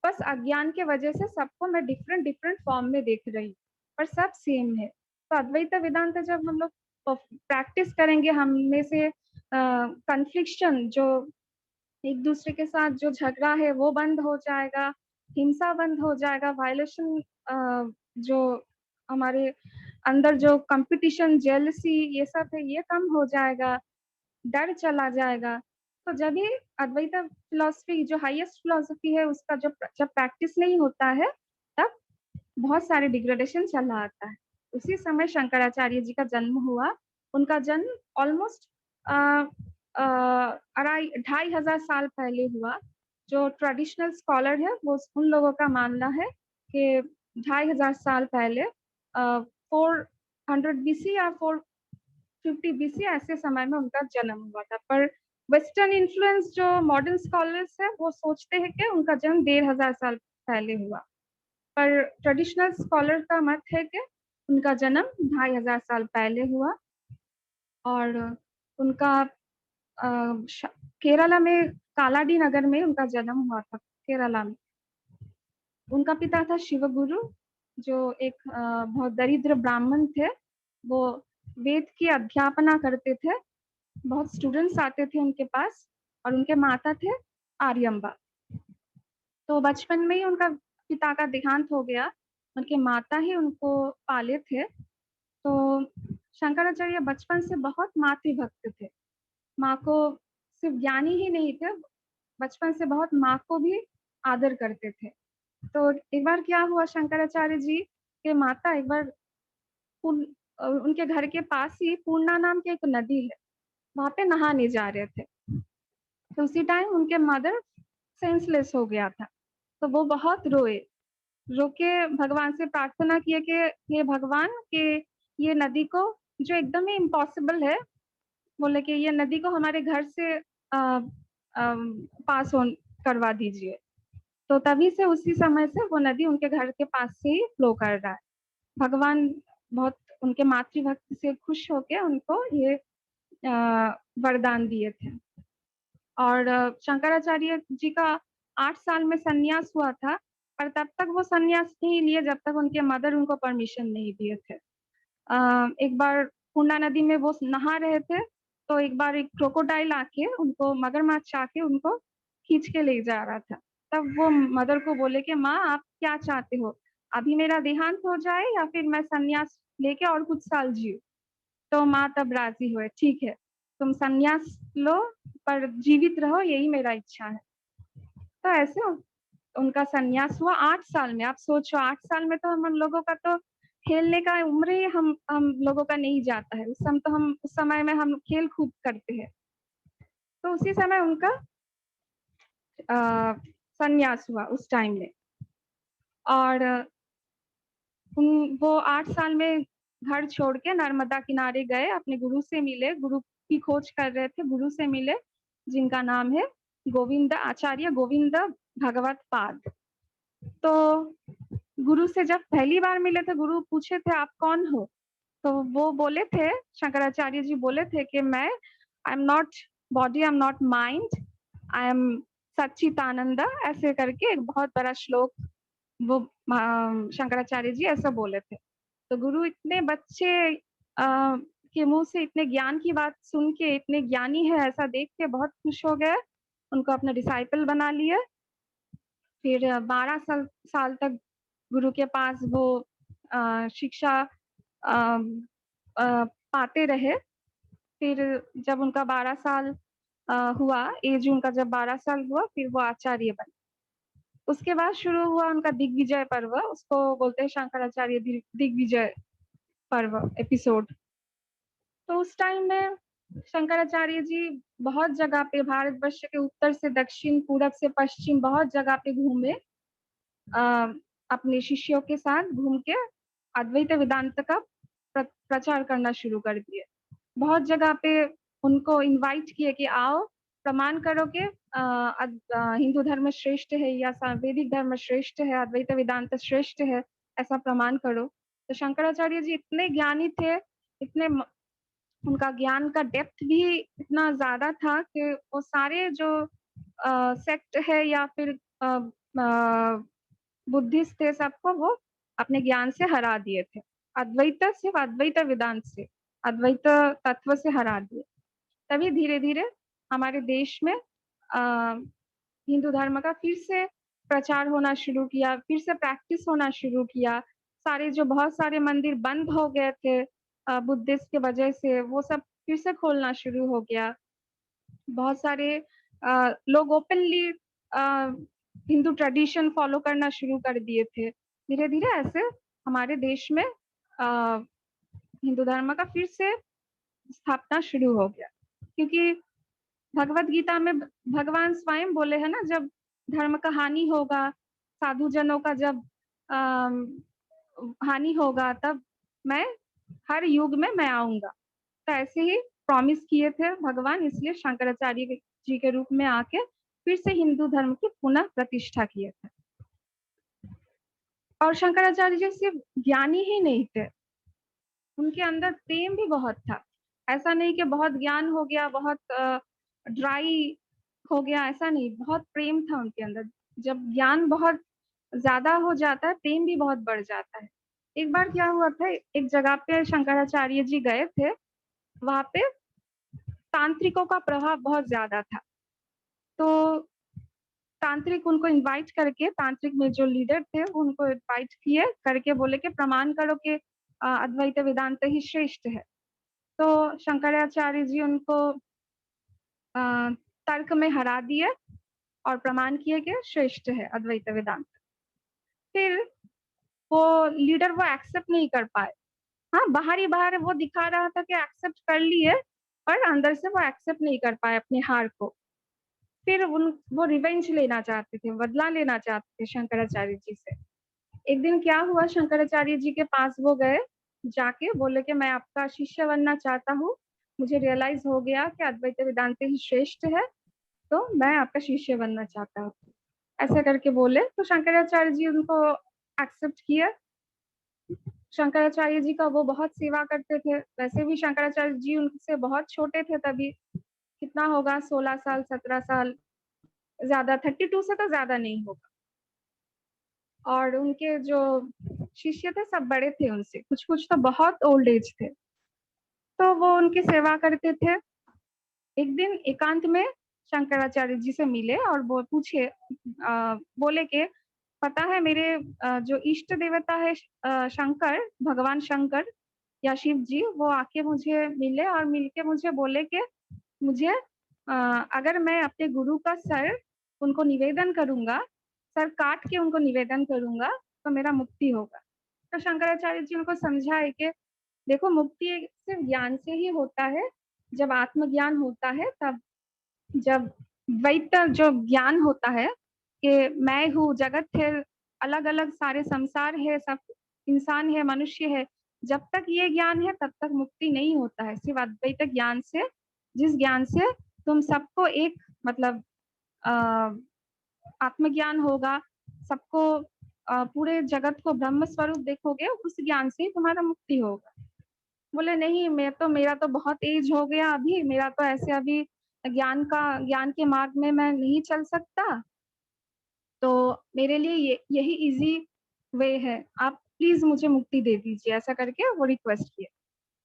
बस अज्ञान के वजह से सबको मैं डिफरेंट डिफरेंट फॉर्म में देख रही हूँ, पर सब सेम है। तो अद्वैत वेदांत जब हम लोग प्रैक्टिस करेंगे, हम में से कन्फ्लिक्शन, जो एक दूसरे के साथ जो झगड़ा है वो बंद हो जाएगा, हिंसा बंद हो जाएगा, वायलेशन, जो हमारे अंदर जो कंपटीशन, जेलसी, ये सब है, ये कम हो जाएगा, डर चला जाएगा। तो जब ये अद्वैत फिलॉसफी जो हाईएस्ट फिलॉसफी है उसका जब प्रैक्टिस नहीं होता है तब बहुत सारे डिग्रेडेशन चला आता है। उसी समय शंकराचार्य जी का जन्म हुआ। उनका जन्म ऑलमोस्ट 2500 साल पहले हुआ। जो ट्रेडिशनल स्कॉलर है वो उन लोगों का मानना है कि 2500 साल पहले 400 BC या 450 BC ऐसे समय में उनका जन्म हुआ था। पर वेस्टर्न इन्फ्लुएंस जो मॉडर्न स्कॉलर्स है वो सोचते हैं कि उनका जन्म 1500 साल पहले हुआ, पर ट्रेडिशनल स्कॉलर का मत है कि उनका जन्म 2500 साल पहले हुआ। और उनका केरला में कालाडी नगर में उनका जन्म हुआ था, केरला में। उनका पिता था शिवगुरु, जो एक बहुत दरिद्र ब्राह्मण थे। वो वेद की अध्यापना करते थे, बहुत स्टूडेंट्स आते थे उनके पास, और उनके माता थे आर्यम्बा। तो बचपन में ही उनका पिता का देहांत हो गया, उनके माता ही उनको पाले थे। तो शंकराचार्य बचपन से बहुत मातृभक्त थे। माँ को सिर्फ ज्ञानी ही नहीं थे, बचपन से बहुत माँ को भी आदर करते थे। तो एक बार क्या हुआ, शंकराचार्य जी के माता एक बार उनके घर के पास ही पूर्णा नाम की एक नदी है, वहाँ पे नहाने जा रहे थे। तो उसी टाइम उनके मदर सेंसलेस हो गया था। तो वो बहुत रोए, रो के भगवान से प्रार्थना किए कि हे भगवान, कि ये नदी को, जो एकदम ही इम्पॉसिबल है, बोले कि ये नदी को हमारे घर से पास ऑन करवा दीजिए। तो तभी से उसी समय से वो नदी उनके घर के पास से ही फ्लो कर रहा है। भगवान बहुत उनके मातृभक्ति से खुश होके उनको ये वरदान दिए थे। और शंकराचार्य जी का 8 साल में संन्यास हुआ था, पर तब तक वो संन्यास नहीं लिए जब तक उनके मदर उनको परमिशन नहीं दिए थे। एक बार पूर्णा नदी में वो नहा रहे थे, तो एक बार एक क्रोकोडाइल आके उनको, मगरमच्छ आके उनको खींच के ले जा रहा था। तब वो मदर को बोले कि माँ, आप क्या चाहते हो, अभी मेरा देहांत हो जाए या फिर मैं संन्यास लेके और कुछ साल जीऊं? तो माँ तब राजी हुए, ठीक है, तुम संन्यास लो पर जीवित रहो, यही मेरा इच्छा है। तो ऐसे उनका संन्यास हुआ 8 साल में। आप सोचो, 8 साल में तो हम लोगों का तो खेलने का उम्र ही हम लोगों का नहीं जाता है। उस समय में हम खेल खूब करते हैं। तो उसी समय उनका संन्यास हुआ उस टाइम में। और वो 8 साल में घर छोड़ के नर्मदा किनारे गए, अपने गुरु से मिले, गुरु की खोज कर रहे थे, गुरु से मिले जिनका नाम है गोविंद, आचार्य गोविंद भगवत पाद। तो गुरु से जब पहली बार मिले थे, गुरु पूछे थे आप कौन हो? तो वो बोले थे, शंकराचार्य जी बोले थे कि मैं, I am not body, I am not mind, I am सच्चिदानंद, ऐसे करके एक बहुत बड़ा श्लोक वो शंकराचार्य जी ऐसा बोले थे। तो गुरु इतने बच्चे के मुंह से इतने ज्ञान की बात सुन के, इतने ज्ञानी है ऐसा देख के बहुत खुश हो गए, उनको अपना डिसाइपल बना लिए। फिर 12 साल तक गुरु के पास वो शिक्षा पाते रहे। फिर जब उनका 12 साल हुआ, एज उनका जब 12 साल हुआ, फिर वो आचार्य बने। उसके बाद शुरू हुआ उनका दिग्विजय पर्व, उसको बोलते हैं शंकराचार्य दिग्विजय पर्व एपिसोड। तो उस टाइम में शंकराचार्य जी बहुत जगह पे, भारतवर्ष के उत्तर से दक्षिण, पूरब से पश्चिम, बहुत जगह पे घूमे, अपने शिष्यों के साथ घूम के अद्वैत वेदांत का प्रचार करना शुरू कर दिए। बहुत जगह पे उनको इनवाइट किए कि आओ, प्रमाण करो कि हिंदू धर्म श्रेष्ठ है या वैदिक धर्म श्रेष्ठ है, अद्वैत वेदांत श्रेष्ठ है, ऐसा प्रमाण करो। तो शंकराचार्य जी इतने ज्ञानी थे, इतने उनका ज्ञान का डेप्थ भी इतना ज्यादा था कि वो सारे जो सेक्ट है या फिर बुद्धिस्ट थे, सबको वो अपने ज्ञान से हरा दिए थे। अद्वैत, सिर्फ अद्वैत वेदांत से, अद्वैत तत्व से हरा दिए। तभी धीरे धीरे हमारे देश में हिंदू धर्म का फिर से प्रचार होना शुरू किया, फिर से प्रैक्टिस होना शुरू किया। सारे जो बहुत सारे मंदिर बंद हो गए थे बुद्धिस्ट के वजह से, वो सब फिर से खोलना शुरू हो गया। बहुत सारे लोग ओपनली हिंदू ट्रेडिशन फॉलो करना शुरू कर दिए थे। धीरे धीरे ऐसे हमारे देश में हिंदू धर्म का फिर से स्थापना शुरू हो गया। क्योंकि भगवत गीता में भगवान स्वयं बोले हैं ना, जब धर्म का हानि होगा, साधु जनों का जब हानि होगा, तब मैं हर युग में मैं आऊंगा। तो ऐसे ही प्रॉमिस किए थे भगवान, इसलिए शंकराचार्य जी के रूप में आके फिर से हिंदू धर्म की पुनः प्रतिष्ठा किए थे। और शंकराचार्य जी सिर्फ ज्ञानी ही नहीं थे, उनके अंदर प्रेम भी बहुत था। ऐसा नहीं कि बहुत ज्ञान हो गया, बहुत ड्राई हो गया, ऐसा नहीं, बहुत प्रेम था उनके अंदर। जब ज्ञान बहुत ज्यादा हो जाता है, प्रेम भी बहुत बढ़ जाता है। एक बार क्या हुआ था, एक जगह पे शंकराचार्य जी गए थे, वहां पे तांत्रिकों का प्रभाव बहुत ज्यादा था। तो तांत्रिक उनको इनवाइट करके, तांत्रिक में जो लीडर थे उनको इनवाइट किए करके बोले कि प्रमाण करो कि अद्वैत वेदांत ही श्रेष्ठ है। तो शंकराचार्य जी उनको तर्क में हरा दिए और प्रमाण किए कि श्रेष्ठ है अद्वैत वेदांत। फिर वो लीडर वो एक्सेप्ट नहीं कर पाए। हाँ, बाहर वो दिखा रहा था कि एक्सेप्ट कर लिए, पर अंदर से वो एक्सेप्ट नहीं कर पाए अपनी हार को। फिर वो रिवेंज लेना चाहते थे, बदला लेना चाहते थे शंकराचार्य जी से। एक दिन क्या हुआ, शंकराचार्य जी के पास वो गए, जाके बोले कि मैं आपका शिष्य बनना चाहता हूँ, मुझे रियलाइज हो गया कि अद्वैत वेदांत ही श्रेष्ठ है, तो मैं आपका शिष्य बनना चाहता हूँ, ऐसे करके बोले। तो शंकराचार्य जी उनको एक्सेप्ट किया। शंकराचार्य जी का वो बहुत सेवा करते थे। वैसे भी शंकराचार्य जी उनसे बहुत छोटे थे तभी, कितना होगा 16 साल 17 साल, ज्यादा 32 से तो ज्यादा नहीं होगा। और उनके जो शिष्य थे सब बड़े थे उनसे, कुछ कुछ तो बहुत ओल्ड एज थे, तो वो उनकी सेवा करते थे। एक दिन एकांत में शंकराचार्य जी से मिले और वो पूछे, बोले कि पता है मेरे जो इष्ट देवता है शंकर, भगवान शंकर या शिव जी, वो आके मुझे मिले और मिलके मुझे बोले कि मुझे अगर मैं अपने गुरु का सर उनको निवेदन करूंगा, सर काट के उनको निवेदन करूंगा, तो मेरा मुक्ति होगा। तो शंकराचार्य जी उनको समझाए कि देखो, मुक्ति सिर्फ ज्ञान से ही होता है। जब आत्मज्ञान होता है, तब जब द्वैत जो ज्ञान होता है कि मैं हूँ, जगत है, अलग अलग सारे संसार है, सब इंसान है, मनुष्य है, जब तक ये ज्ञान है तब तक मुक्ति नहीं होता है। सिर्फ अद्वैत ज्ञान से, जिस ज्ञान से तुम सबको एक मतलब आत्मज्ञान होगा, सबको पूरे जगत को ब्रह्म स्वरूप देखोगे, उस ज्ञान से ही तुम्हारा मुक्ति होगा। बोले नहीं, मेरा तो बहुत एज हो गया अभी, मेरा तो ऐसे अभी ज्ञान के मार्ग में मैं नहीं चल सकता, तो मेरे लिए यही इजी वे है, आप प्लीज मुझे मुक्ति दे दीजिए, ऐसा करके वो रिक्वेस्ट किया।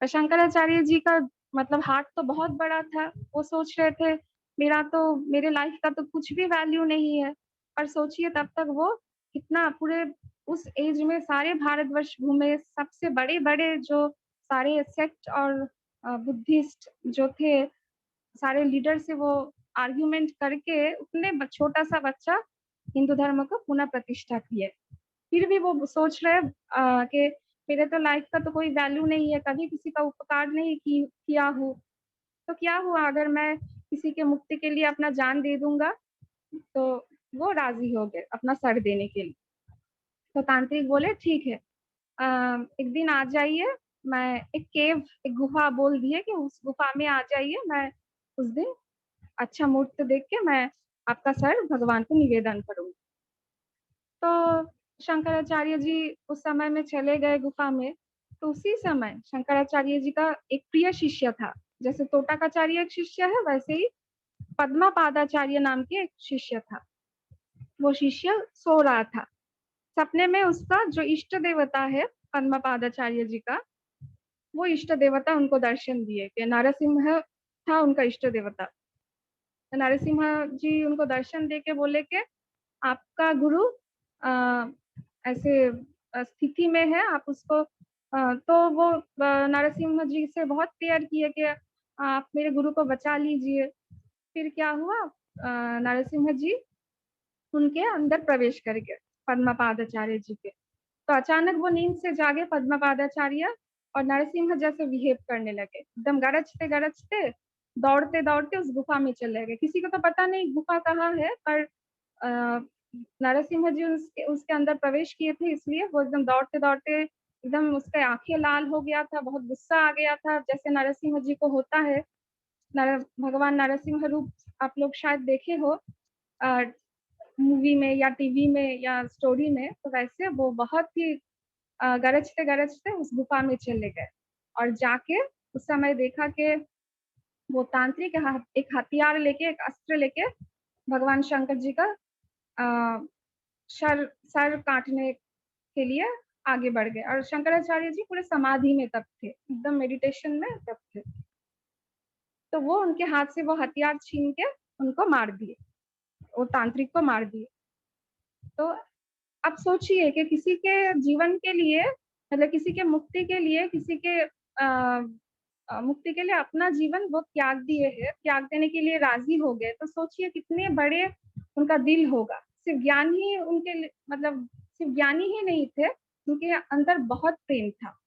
और शंकराचार्य जी का मतलब हार्ट तो बहुत बड़ा था, वो सोच रहे थे मेरे लाइफ का तो कुछ भी वैल्यू नहीं है। और सोचिए तब तक वो कितना पूरे उस एज में सारे भारतवर्ष घूमे, सबसे बड़े बड़े जो सारे सेक्ट और बुद्धिस्ट जो थे, सारे लीडर से वो आर्ग्यूमेंट करके उतने छोटा सा बच्चा हिंदू धर्म को पुनः प्रतिष्ठा किए। फिर भी वो सोच रहे कि मेरे तो लाइफ का तो कोई वैल्यू नहीं है, कभी किसी का उपकार नहीं किया हूँ, तो क्या हुआ अगर मैं किसी के मुक्ति के लिए अपना जान दे दूंगा। तो वो राजी हो गए अपना सर देने के लिए। तो तांत्रिक बोले ठीक है, एक दिन आ जाइए, मैं एक गुफा बोल दिए कि उस गुफा में आ जाइए, मैं उस दिन अच्छा मुहूर्त देख के मैं आपका सर भगवान को निवेदन करूंगी। तो शंकराचार्य जी उस समय में चले गए गुफा में। तो उसी समय शंकराचार्य जी का एक प्रिय शिष्य था, जैसे तोटाकाचार्य एक शिष्य है, वैसे ही पद्मापादाचार्य नाम के एक शिष्य था। वो शिष्य सो रहा था, सपने में उसका जो इष्ट देवता है पद्मापादाचार्य जी का, वो इष्ट देवता उनको दर्शन दिए कि नरसिंह था उनका इष्ट देवता। नरसिंह जी उनको दर्शन दे के बोले कि आपका गुरु ऐसे स्थिति में है, आप उसको तो वो नरसिंह जी से बहुत प्रेयर किए कि आप मेरे गुरु को बचा लीजिए। फिर क्या हुआ, नरसिंह जी उनके अंदर प्रवेश कर गए पद्मापादाचार्य जी के। तो अचानक वो नींद से जागे पद्मापादाचार्य और नरसिंह जैसे बिहेव करने लगे, एकदम गरजते गरजते दौड़ते दौड़ते उस गुफा में चले गए। किसी को तो पता नहीं गुफा कहाँ है, पर नरसिंह जी उसके अंदर प्रवेश किए थे, इसलिए वो एकदम दौड़ते दौड़ते, एकदम उसके आंखें लाल हो गया था, बहुत गुस्सा आ गया था, जैसे नरसिंह जी को होता है। भगवान नरसिंह रूप आप लोग शायद देखे हो मूवी में या टीवी में या स्टोरी में, तो वैसे वो बहुत ही गरजते गरजते उस गुफा में चले गए और जाके उस समय देखा कि वो तांत्रिक एक हथियार लेके, एक अस्त्र लेके भगवान शंकर जी का सर काटने के लिए आगे बढ़ गए। और शंकराचार्य जी पूरे समाधि में तब थे, एकदम मेडिटेशन में तब थे। तो वो उनके हाथ से वो हथियार छीन के उनको मार दिए। वो तांत्रिक को मार दिए। तो अब सोचिए कि किसी के जीवन के लिए, मतलब किसी के मुक्ति के लिए, किसी के मुक्ति के लिए अपना जीवन वो त्याग दिए है, त्याग देने के लिए राजी हो गए। तो सोचिए कितने बड़े उनका दिल होगा। सिर्फ ज्ञान ही उनके मतलब सिर्फ ज्ञानी ही नहीं थे, उनके अंदर बहुत प्रेम था।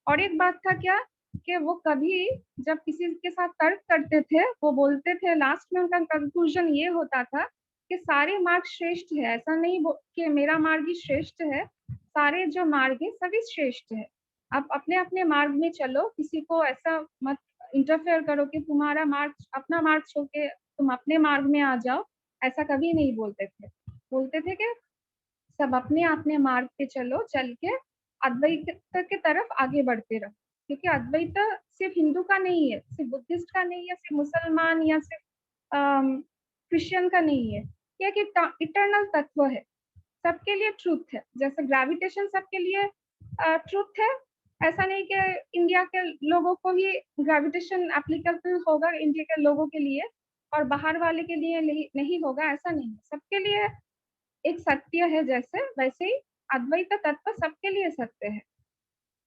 और एक बात था क्या कि वो कभी जब किसी के साथ तर्क करते थे, वो बोलते थे, लास्ट में उनका कंक्लूजन ये होता था कि सारे मार्ग श्रेष्ठ है, ऐसा नहीं कि मेरा मार्ग ही श्रेष्ठ है, सारे जो मार्ग है सभी श्रेष्ठ है। आप अपने अपने मार्ग में चलो, किसी को ऐसा मत इंटरफेयर करो कि तुम्हारा मार्ग, अपना मार्ग छोड़ के तुम अपने मार्ग में आ जाओ, ऐसा कभी नहीं बोलते थे। बोलते थे कि सब अपने अपने मार्ग पे चलो, चल के अद्वैत की तरफ आगे बढ़ते रहो। क्योंकि अद्वैत सिर्फ हिंदू का नहीं है, सिर्फ बुद्धिस्ट का नहीं है, सिर्फ मुसलमान या सिर्फ क्रिश्चियन का नहीं है, ये एक इटर्नल तत्व है, सबके लिए ट्रूथ है। जैसे ग्रेविटेशन सबके लिए ट्रूथ है, ऐसा नहीं कि इंडिया के लोगों को ही ग्रेविटेशन एप्लीकेबल होगा इंडिया के लोगों के लिए और बाहर वाले के लिए नहीं होगा, ऐसा नहीं है। सबके लिए एक सत्य है, जैसे वैसे ही अद्वैत तत्व सबके लिए सत्य है।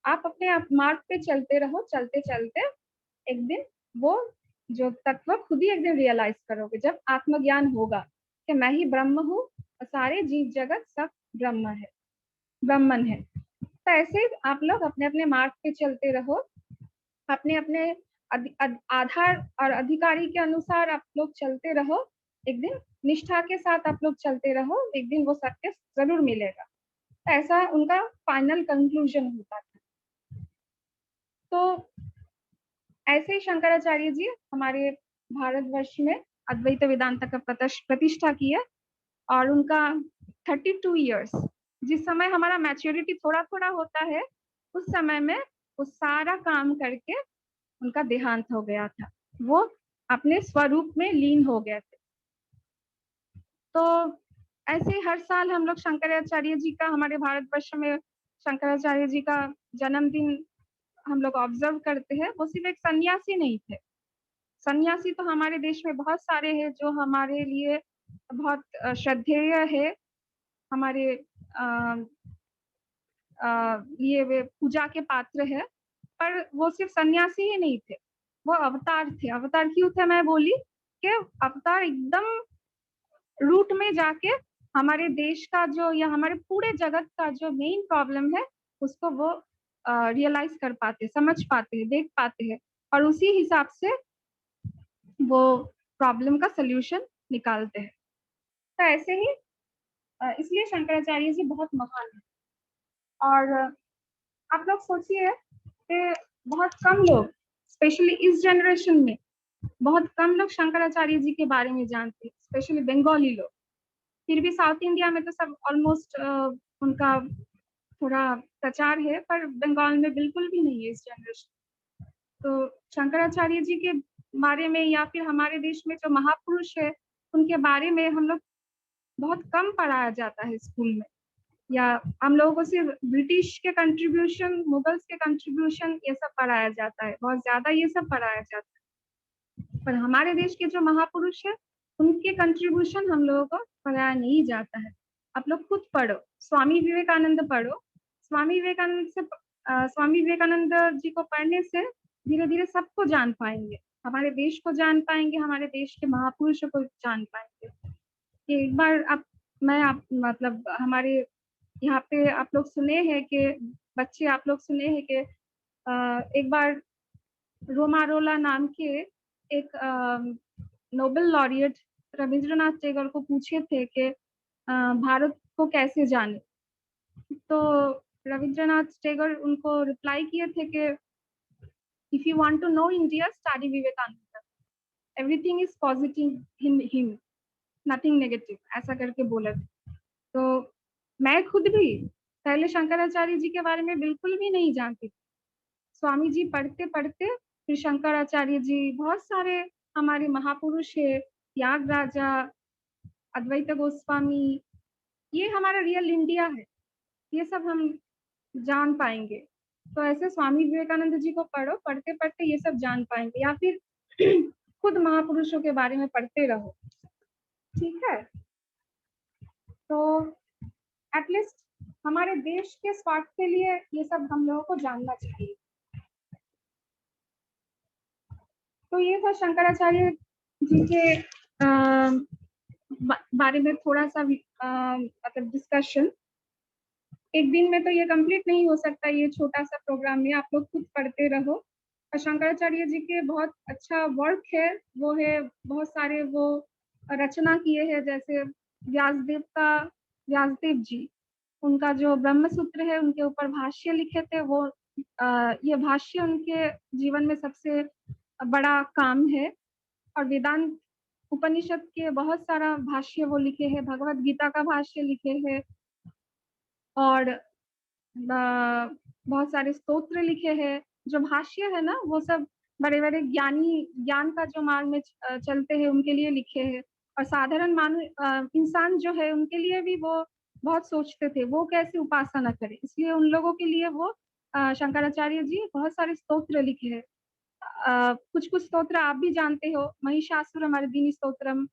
आप अपने आप मार्ग पे चलते रहो, चलते चलते एक दिन वो जो तत्व खुद ही एक दिन रियलाइज करोगे, जब आत्मज्ञान होगा कि मैं ही ब्रह्म हूँ और सारे जीव जगत सब ब्रह्म है, ब्रह्मन है। तो ऐसे ही आप लोग अपने अपने मार्ग पे चलते रहो, अपने अपने आधार और अधिकारी के अनुसार आप लोग चलते रहो, एक दिन निष्ठा के साथ आप लोग चलते रहो, एक दिन वो सत्य जरूर मिलेगा। तो ऐसा उनका फाइनल कंक्लूजन होता था। तो ऐसे ही शंकराचार्य जी हमारे भारतवर्ष में अद्वैत वेदांत का प्रतिष्ठा की है। और उनका 32 इयर्स, जिस समय हमारा मैच्योरिटी थोड़ा थोड़ा होता है, उस समय में वो सारा काम करके उनका देहांत हो गया था, वो अपने स्वरूप में लीन हो गए थे। तो ऐसे ही हर साल हम लोग शंकराचार्य जी का, हमारे भारतवर्ष में शंकराचार्य जी का जन्मदिन हम लोग ऑब्जर्व करते हैं। वो सिर्फ एक सन्यासी नहीं थे, सन्यासी तो हमारे देश में बहुत सारे हैं जो हमारे लिए बहुत श्रद्धेय है, हमारे लिए वे पूजा के पात्र है। पर वो सिर्फ सन्यासी ही नहीं थे, वो अवतार थे। अवतार क्यों थे मैं बोली कि अवतार एकदम रूट में जाके हमारे देश का जो या हमारे पूरे जगत का जो मेन प्रॉब्लम है उसको वो रियलाइज कर पाते, समझ पाते हैं, देख पाते हैं और उसी हिसाब से वो प्रॉब्लम का सल्यूशन निकालते हैं। तो ऐसे ही इसलिए शंकराचार्य जी बहुत महान है। और आप लोग सोचिए कि बहुत कम लोग, स्पेशली इस जनरेशन में बहुत कम लोग शंकराचार्य जी के बारे में जानते हैं, स्पेशली बंगाली लोग। फिर भी साउथ इंडिया में तो सब ऑलमोस्ट उनका थोड़ा प्रचार है, पर बंगाल में बिल्कुल भी नहीं है इस जनरेशन। तो शंकराचार्य जी के बारे में या फिर हमारे देश में जो महापुरुष है उनके बारे में हम लोग बहुत कम पढ़ाया जाता है स्कूल में, या हम लोगों को सिर्फ ब्रिटिश के कंट्रीब्यूशन, मुगल्स के कंट्रीब्यूशन ये सब पढ़ाया जाता है, बहुत ज्यादा ये सब पढ़ाया जाता है। पर हमारे देश के जो महापुरुष है उनके कंट्रीब्यूशन हम लोगों को पढ़ाया नहीं जाता है। आप लोग खुद पढ़ो, स्वामी विवेकानंद पढ़ो। स्वामी विवेकानंद जी को पढ़ने से धीरे धीरे सबको जान पाएंगे, हमारे देश को जान पाएंगे, हमारे देश के महापुरुषों को जान पाएंगे। एक बार मतलब हमारे यहाँ पे आप लोग सुने हैं कि बच्चे आप लोग सुने हैं कि एक बार रोमारोला नाम के एक नोबेल लॉरिएट रविंद्रनाथ टैगोर को पूछे थे कि भारत को कैसे जाने। तो रविंद्रनाथ टैगोर उनको रिप्लाई किए थे कि if you want to know India, study Vivekananda, everything is positive in him, nothing negative, ऐसा करके बोला। तो मैं खुद भी पहले शंकराचार्य जी के बारे में बिल्कुल भी नहीं जानती थी। स्वामी जी पढ़ते पढ़ते फिर शंकराचार्य जी, बहुत सारे हमारे महापुरुष है, त्यागराजा, अद्वैत गोस्वामी, ये हमारा रियल इंडिया है, ये सब हम जान पाएंगे। तो ऐसे स्वामी विवेकानंद जी को पढ़ो, पढ़ते पढ़ते ये सब जान पाएंगे, या फिर खुद महापुरुषों के बारे में पढ़ते रहो। ठीक है, तो एटलीस्ट हमारे देश के स्वार्थ के लिए ये सब हम लोगों को जानना चाहिए। तो ये था शंकराचार्य जी के बारे में थोड़ा सा मतलब डिस्कशन। एक दिन में तो ये कंप्लीट नहीं हो सकता, ये छोटा सा प्रोग्राम में आप लोग खुद पढ़ते रहो। और शंकराचार्य जी के बहुत अच्छा वर्क है, वो है बहुत सारे वो रचना किए हैं, जैसे व्यासदेव जी, उनका जो ब्रह्म सूत्र है उनके ऊपर भाष्य लिखे थे वो। ये भाष्य उनके जीवन में सबसे बड़ा काम है। और वेदांत उपनिषद के बहुत सारा भाष्य वो लिखे हैं, भगवत गीता का भाष्य लिखे हैं, और बहुत सारे स्तोत्र लिखे हैं। जो भाष्य है ना वो सब बड़े बड़े ज्ञान का जो मार्ग में चलते हैं उनके लिए लिखे हैं। और साधारण मानव इंसान जो है उनके लिए भी वो बहुत सोचते थे वो कैसे उपासना करें, इसलिए उन लोगों के लिए वो शंकराचार्य जी बहुत सारे स्तोत्र लिखे हैं। कुछ कुछ स्तोत्र आप भी जानते हो, महिषासुरमर्दिनी स्तोत्रम,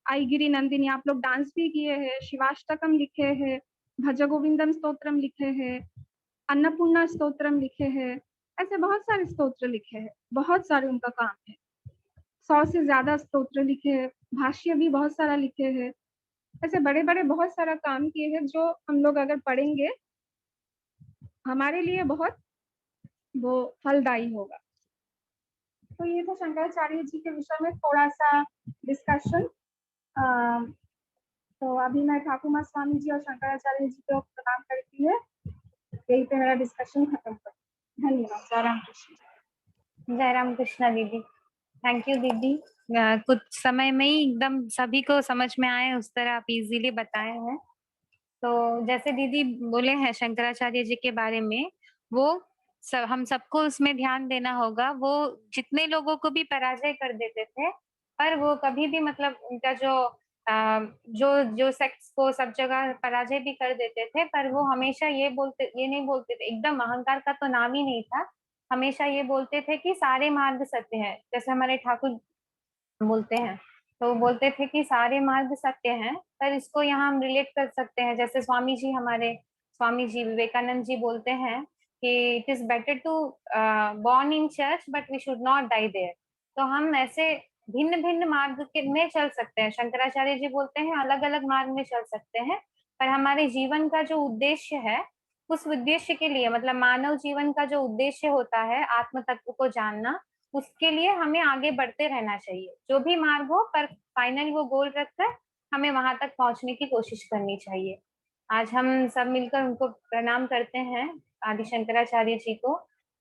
आईगिरी नंदिनी, आप लोग डांस भी किए हैं, शिवाष्टकम लिखे हैं, भज गोविंदम स्तोत्रम लिखे हैं, अन्नपूर्णा स्तोत्रम लिखे हैं। ऐसे बहुत सारे स्तोत्र लिखे हैं, बहुत सारे उनका काम है। 100 से ज्यादा स्तोत्र लिखे हैं, भाष्य भी बहुत सारा लिखे हैं। ऐसे बड़े बड़े बहुत सारा काम किए हैं जो हम लोग अगर पढ़ेंगे हमारे लिए बहुत वो फलदायी होगा। तो ये था शंकराचार्य जी के विषय में थोड़ा सा डिस्कशन। तो अभी मैं ठाकुर माँ स्वामी जी और शंकराचार्य जी को प्रणाम करती है, यही पे मेरा डिस्कशन खत्म कर। धन्यवाद। जय राम कृष्ण। जय राम कृष्णा दीदी, थैंक यू दीदी। कुछ समय में ही एकदम सभी को समझ में आए उस तरह आप इजीली बताए हैं। तो जैसे दीदी बोले हैं शंकराचार्य जी के बारे में, वो हम सबको उसमें ध्यान देना होगा। वो जितने लोगों को भी पराजय कर देते थे, पर वो कभी भी मतलब उनका जो सेक्ट्स को सब जगह पराजय भी कर देते थे, पर वो हमेशा ये नहीं बोलते थे, एकदम अहंकार का तो नाम ही नहीं था। हमेशा ये बोलते थे कि सारे मार्ग सत्य हैं, जैसे हमारे ठाकुर बोलते हैं, तो वो बोलते थे कि सारे मार्ग सत्य हैं। पर इसको यहाँ हम रिलेट कर सकते हैं, जैसे स्वामी जी विवेकानंद जी बोलते हैं कि it is better to born in church but we should not die there. तो हम ऐसे भिन्न भिन्न मार्ग में चल सकते हैं। शंकराचार्य जी बोलते हैं अलग अलग मार्ग में चल सकते हैं, पर हमारे जीवन का जो उद्देश्य है, उस उद्देश्य के लिए, मतलब मानव जीवन का जो उद्देश्य होता है आत्म तत्व को जानना, उसके लिए हमें आगे बढ़ते रहना चाहिए। जो भी मार्ग हो, पर फाइनल वो गोल रखकर हमें वहां तक पहुंचने की कोशिश करनी चाहिए। आज हम सब मिलकर उनको प्रणाम करते हैं, आदि शंकराचार्य जी को,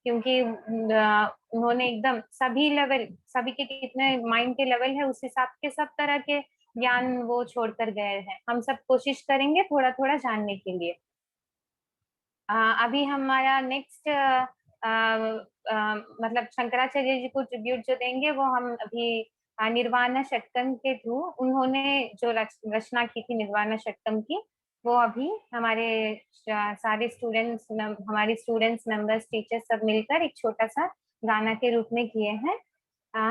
क्योंकि उन्होंने एकदम सभी लेवल, सभी के कितने माइंड के लेवल है उस हिसाब के सब तरह के ज्ञान वो छोड़कर गए हैं। हम सब कोशिश करेंगे थोड़ा थोड़ा जानने के लिए। अभी हमारा नेक्स्ट मतलब शंकराचार्य जी को ट्रिब्यूट जो देंगे वो हम अभी निर्वाणा षटकम के थ्रू, उन्होंने जो रचना की थी निर्वाणा षटकम की, वो अभी हमारे सारे स्टूडेंट्स, हमारे स्टूडेंट्स, मेंबर्स, टीचर्स सब मिलकर एक छोटा सा गाना के रूप में किए हैं।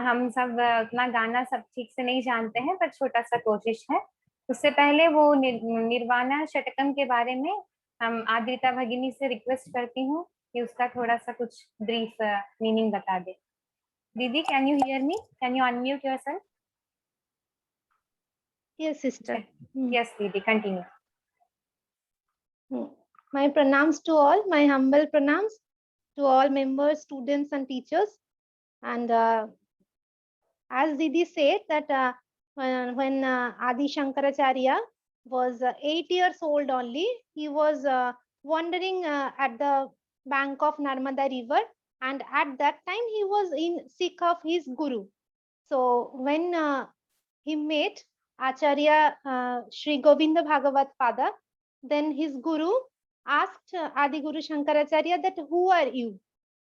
हम सब उतना गाना सब ठीक से नहीं जानते हैं, पर छोटा सा कोशिश है। उससे पहले वो निर्वाणा षटकम के बारे में हम आद्रिता भगिनी से रिक्वेस्ट करती हूँ कि उसका थोड़ा सा कुछ ब्रीफ मीनिंग बता दे। दीदी, can you hear me? Can you unmute yourself? Yes, sister. Yes दीदी, continue. My pranams to all, my humble pranams to all members, students and teachers. And as Didi said that when Adi Shankaracharya was 8 years old only, he was wandering at the bank of Narmada river, and at that time he was in seek of his guru. So when he met Acharya Sri Govinda Bhagavat Pada, then his guru asked Adi Guru Shankaracharya that who are you?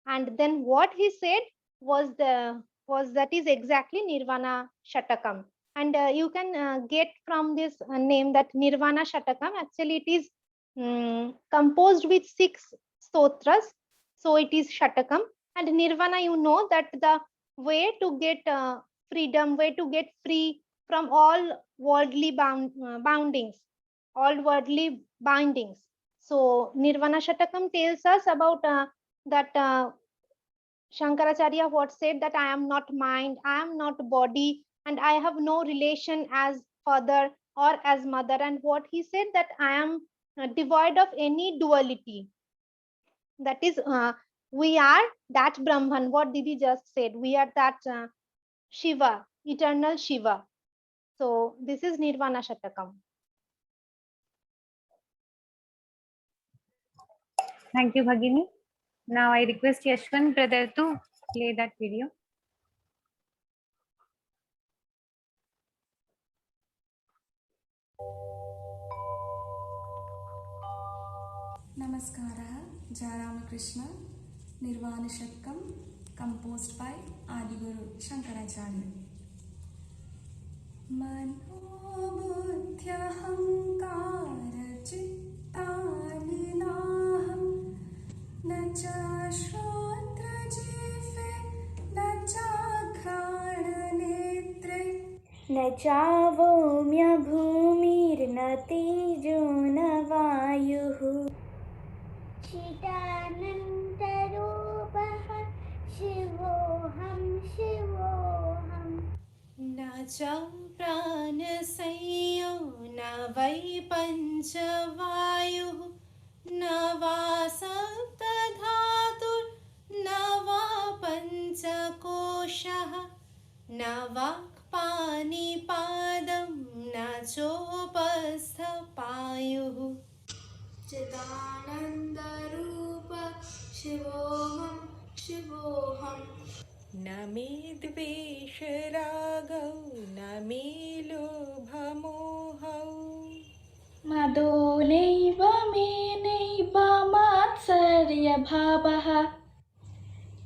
And then what he said was that is exactly Nirvana Shatakam. And you can get from this name that Nirvana Shatakam, actually it is composed with 6 stotras, so it is Shatakam. And Nirvana, you know that the way to get freedom, way to get free from all worldly boundings, all worldly bindings. So Nirvana Shatakam tells us about that Shankaracharya what said, that I am not mind, I am not body, and I have no relation as father or as mother. And what he said, that I am devoid of any duality. That is, we are that Brahman, what Didi just said. We are that Shiva, eternal Shiva. So this is Nirvana Shatakam. Thank you, Bhagini. Now I request Yashwant brother to play that video. Namaskara, Jai Ramakrishna, Nirvana Shatkam, composed by Adiguru Shankaracharya. Manobudhyahankara chittani naham, na cha shrotra jife, na cha ghrana netre. न चावोम्य भूमिर्न तेजो न वायुः चिदानन्दरूपः शिवोऽहं शिवोऽहं न च प्राणसंयो न वै पञ्चवायुः न वा सप्तधातुर्न वा पञ्चकोशः न वाक्पाणिपादं न चोपस्थपायुः चिदानन्दरूप शिवोऽहं शिवोऽहं न मे द्वेषरागौ न मे लोभमोहौ मदो नैव मे नैव मात्सर्यभावः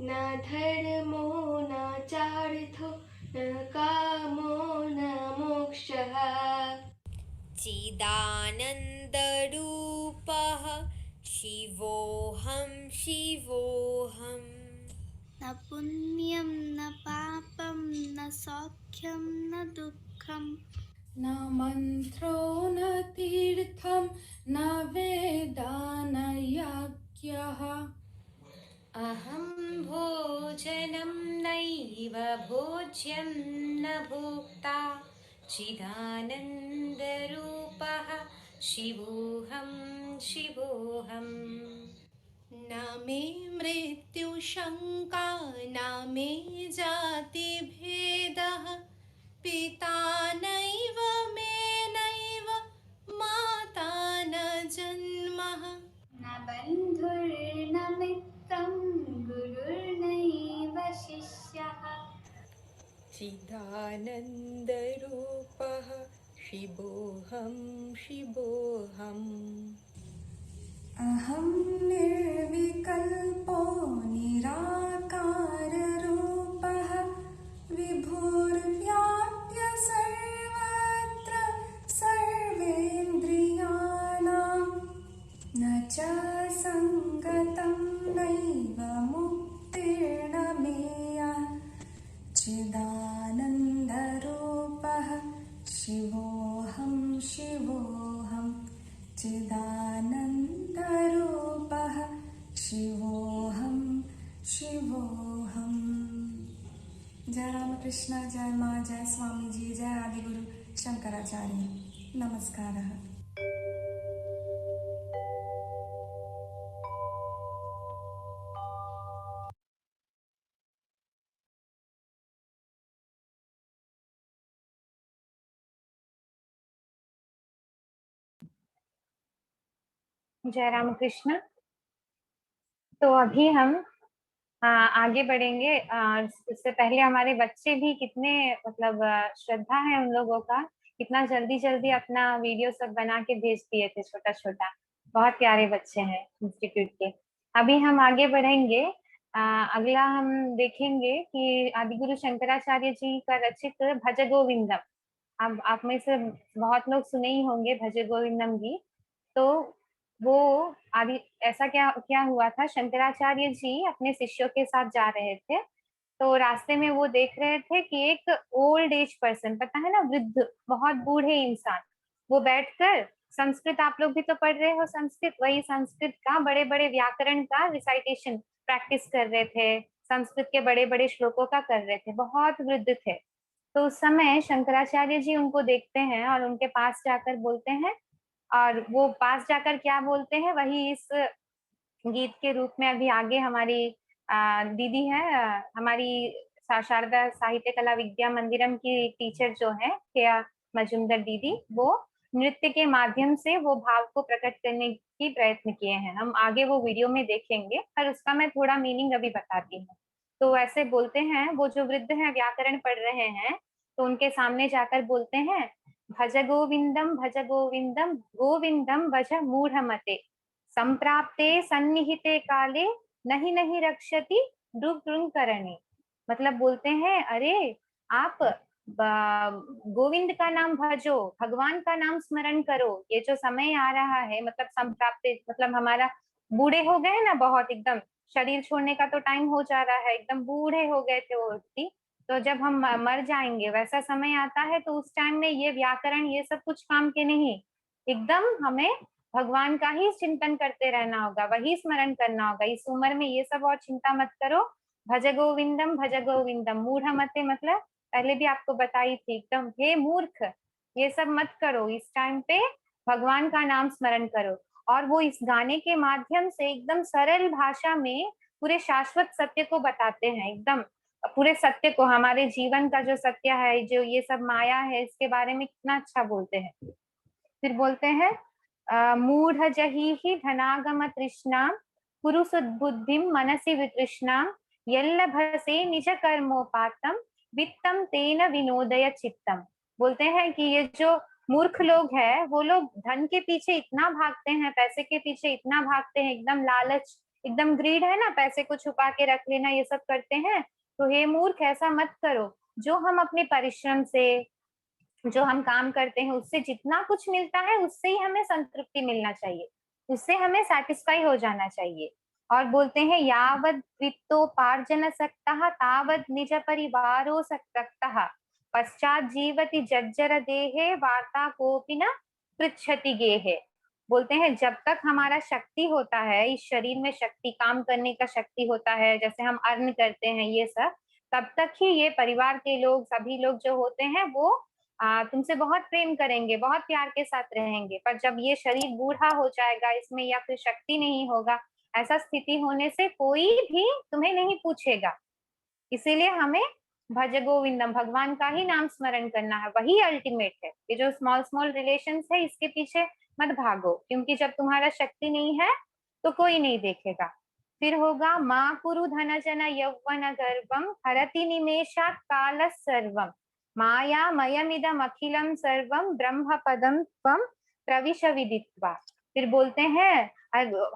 न धर्मो न चार्थो न कामो न मोक्षः चिदानन्दरूपः शिवोऽहं शिवोऽहम् न पुण्यं न पापं न सौख्यं न दुःखं न मन्त्रो न तीर्थं न वेदा न यज्ञः अहं भोजनं नैव भोज्यं न भोक्ता चिदानन्दरूपः शिवोऽहं शिवोऽहम् न मे मृत्युशङ्का न मे जातिभेदः पिता नैव मे नैव माता न जन्मः न बन्धुर्न मित्रं गुरुर्नैव शिष्यः चिदानन्दरूपः शिवोऽहं शिवोऽहम् अहं निर्विकल्पो निराकाररूपः विभुर्व्याप्य सर्वत्र सर्वेन्द्रियाणां न च सङ्गतं नैव मुक्तिर्न मेया चिदानन्दरूपः शिवोऽहं शिवोऽहं चिदानन्दरूपः शिवोऽहं शिवोऽहं। जय रामकृष्ण, जय माँ, जय स्वामी जी, जय आदिगुरु शंकराचार्य। नमस्कारः। जय रामकृष्ण। तो अभी हम आगे बढ़ेंगे। इससे पहले हमारे बच्चे भी कितने मतलब श्रद्धा है उन लोगों का, कितना जल्दी जल्दी अपना वीडियो सब बना के भेज दिए थे, छोटा छोटा। बहुत प्यारे बच्चे हैं इंस्टीट्यूट के। अभी हम आगे बढ़ेंगे। अगला हम देखेंगे कि आदिगुरु शंकराचार्य जी का रचित भज गोविंदम। अब आप में से बहुत लोग सुने ही होंगे भज गोविंदम गीत। तो वो आदि ऐसा क्या क्या हुआ था, शंकराचार्य जी अपने शिष्यों के साथ जा रहे थे तो रास्ते में वो देख रहे थे कि एक ओल्ड एज पर्सन, पता है ना, वृद्ध, बहुत बूढ़े इंसान, वो बैठकर संस्कृत, आप लोग भी तो पढ़ रहे हो संस्कृत, वही संस्कृत का बड़े बड़े व्याकरण का रिसाइटेशन प्रैक्टिस कर रहे थे, संस्कृत के बड़े बड़े श्लोकों का कर रहे थे, बहुत वृद्ध थे। तो उस समय शंकराचार्य जी उनको देखते हैं और उनके पास जाकर बोलते हैं, और वो पास जाकर क्या बोलते हैं वही इस गीत के रूप में अभी आगे हमारी दीदी है, हमारी शारदा साहित्य कला विद्या मंदिरम की टीचर जो है केया मजुमदर दीदी, वो नृत्य के माध्यम से वो भाव को प्रकट करने की प्रयत्न किए हैं। हम आगे वो वीडियो में देखेंगे, पर उसका मैं थोड़ा मीनिंग अभी बताती हूँ। तो ऐसे बोलते हैं, वो जो वृद्ध हैं व्याकरण पढ़ रहे हैं, तो उनके सामने जाकर बोलते हैं, भज गोविंदम गोविंदम भज मूढ़मते, संप्राप्ते सन्निहिते काले नहीं नहीं रक्षति करणे। मतलब बोलते हैं, अरे आप गोविंद का नाम भजो, भगवान का नाम स्मरण करो, ये जो समय आ रहा है, मतलब संप्राप्ते मतलब हमारा बूढ़े हो गए ना, बहुत एकदम शरीर छोड़ने का तो टाइम हो जा रहा है, एकदम बूढ़े हो गए थे वो व्यक्ति, तो जब हम मर जाएंगे वैसा समय आता है, तो उस टाइम में ये व्याकरण ये सब कुछ काम के नहीं, एकदम हमें भगवान का ही चिंतन करते रहना होगा, वही स्मरण करना होगा। इस उम्र में ये सब और चिंता मत करो। भज गोविंदम मूढ़मते, मतलब पहले भी आपको बताई थी, एकदम हे मूर्ख, ये सब मत करो, इस टाइम पे भगवान का नाम स्मरण करो। और वो इस गाने के माध्यम से एकदम सरल भाषा में पूरे शाश्वत सत्य को बताते हैं, एकदम पूरे सत्य को, हमारे जीवन का जो सत्य है, जो ये सब माया है, इसके बारे में कितना अच्छा बोलते हैं। फिर बोलते हैं, मूढ़ जहि धनागम तृष्णा कुरु सद्बुद्धिम मनसि वितृष्णा यल्लभसे निज कर्मोपातम वित्तम तेन विनोदय चित्तम। बोलते हैं कि ये जो मूर्ख लोग हैं, वो लोग धन के पीछे इतना भागते हैं, पैसे के पीछे इतना भागते हैं, एकदम लालच, एकदम ग्रीड है ना, पैसे को छुपा के रख लेना, ये सब करते हैं। तो हे मूर्ख, ऐसा मत करो। जो हम अपने परिश्रम से, जो हम काम करते हैं, उससे जितना कुछ मिलता है उससे ही हमें संतृप्ति मिलना चाहिए, उससे हमें सेटिस्फाई हो जाना चाहिए। और बोलते हैं, यावद वित्तोपार्जन सक्तः तावद निज परिवारो सक्तः पश्चात जीवति जज्जर देहे वार्ता कोपि न पृच्छति गेहे। बोलते हैं, जब तक हमारा शक्ति होता है, इस शरीर में शक्ति, काम करने का शक्ति होता है, जैसे हम अर्न करते हैं ये सब, तब तक ही ये परिवार के लोग, सभी लोग जो होते हैं, वो तुमसे बहुत प्रेम करेंगे, बहुत प्यार के साथ रहेंगे। पर जब ये शरीर बूढ़ा हो जाएगा, इसमें या फिर शक्ति नहीं होगा, ऐसा स्थिति होने से कोई भी तुम्हें नहीं पूछेगा। इसीलिए हमें भज गोविंदम, भगवान का ही नाम स्मरण करना है, वही अल्टीमेट है। ये जो स्मॉल स्मॉल रिलेशंस है, इसके पीछे मत भागो, क्योंकि जब तुम्हारा शक्ति नहीं है तो कोई नहीं देखेगा। फिर होगा, माँ कुरु धन जन यौवन गर्भम हरति निमेषात् काल सर्वम माया मयमिदम अखिलम सर्वम ब्रह्म पदम त्वम प्रविश विदित्वा। फिर बोलते हैं,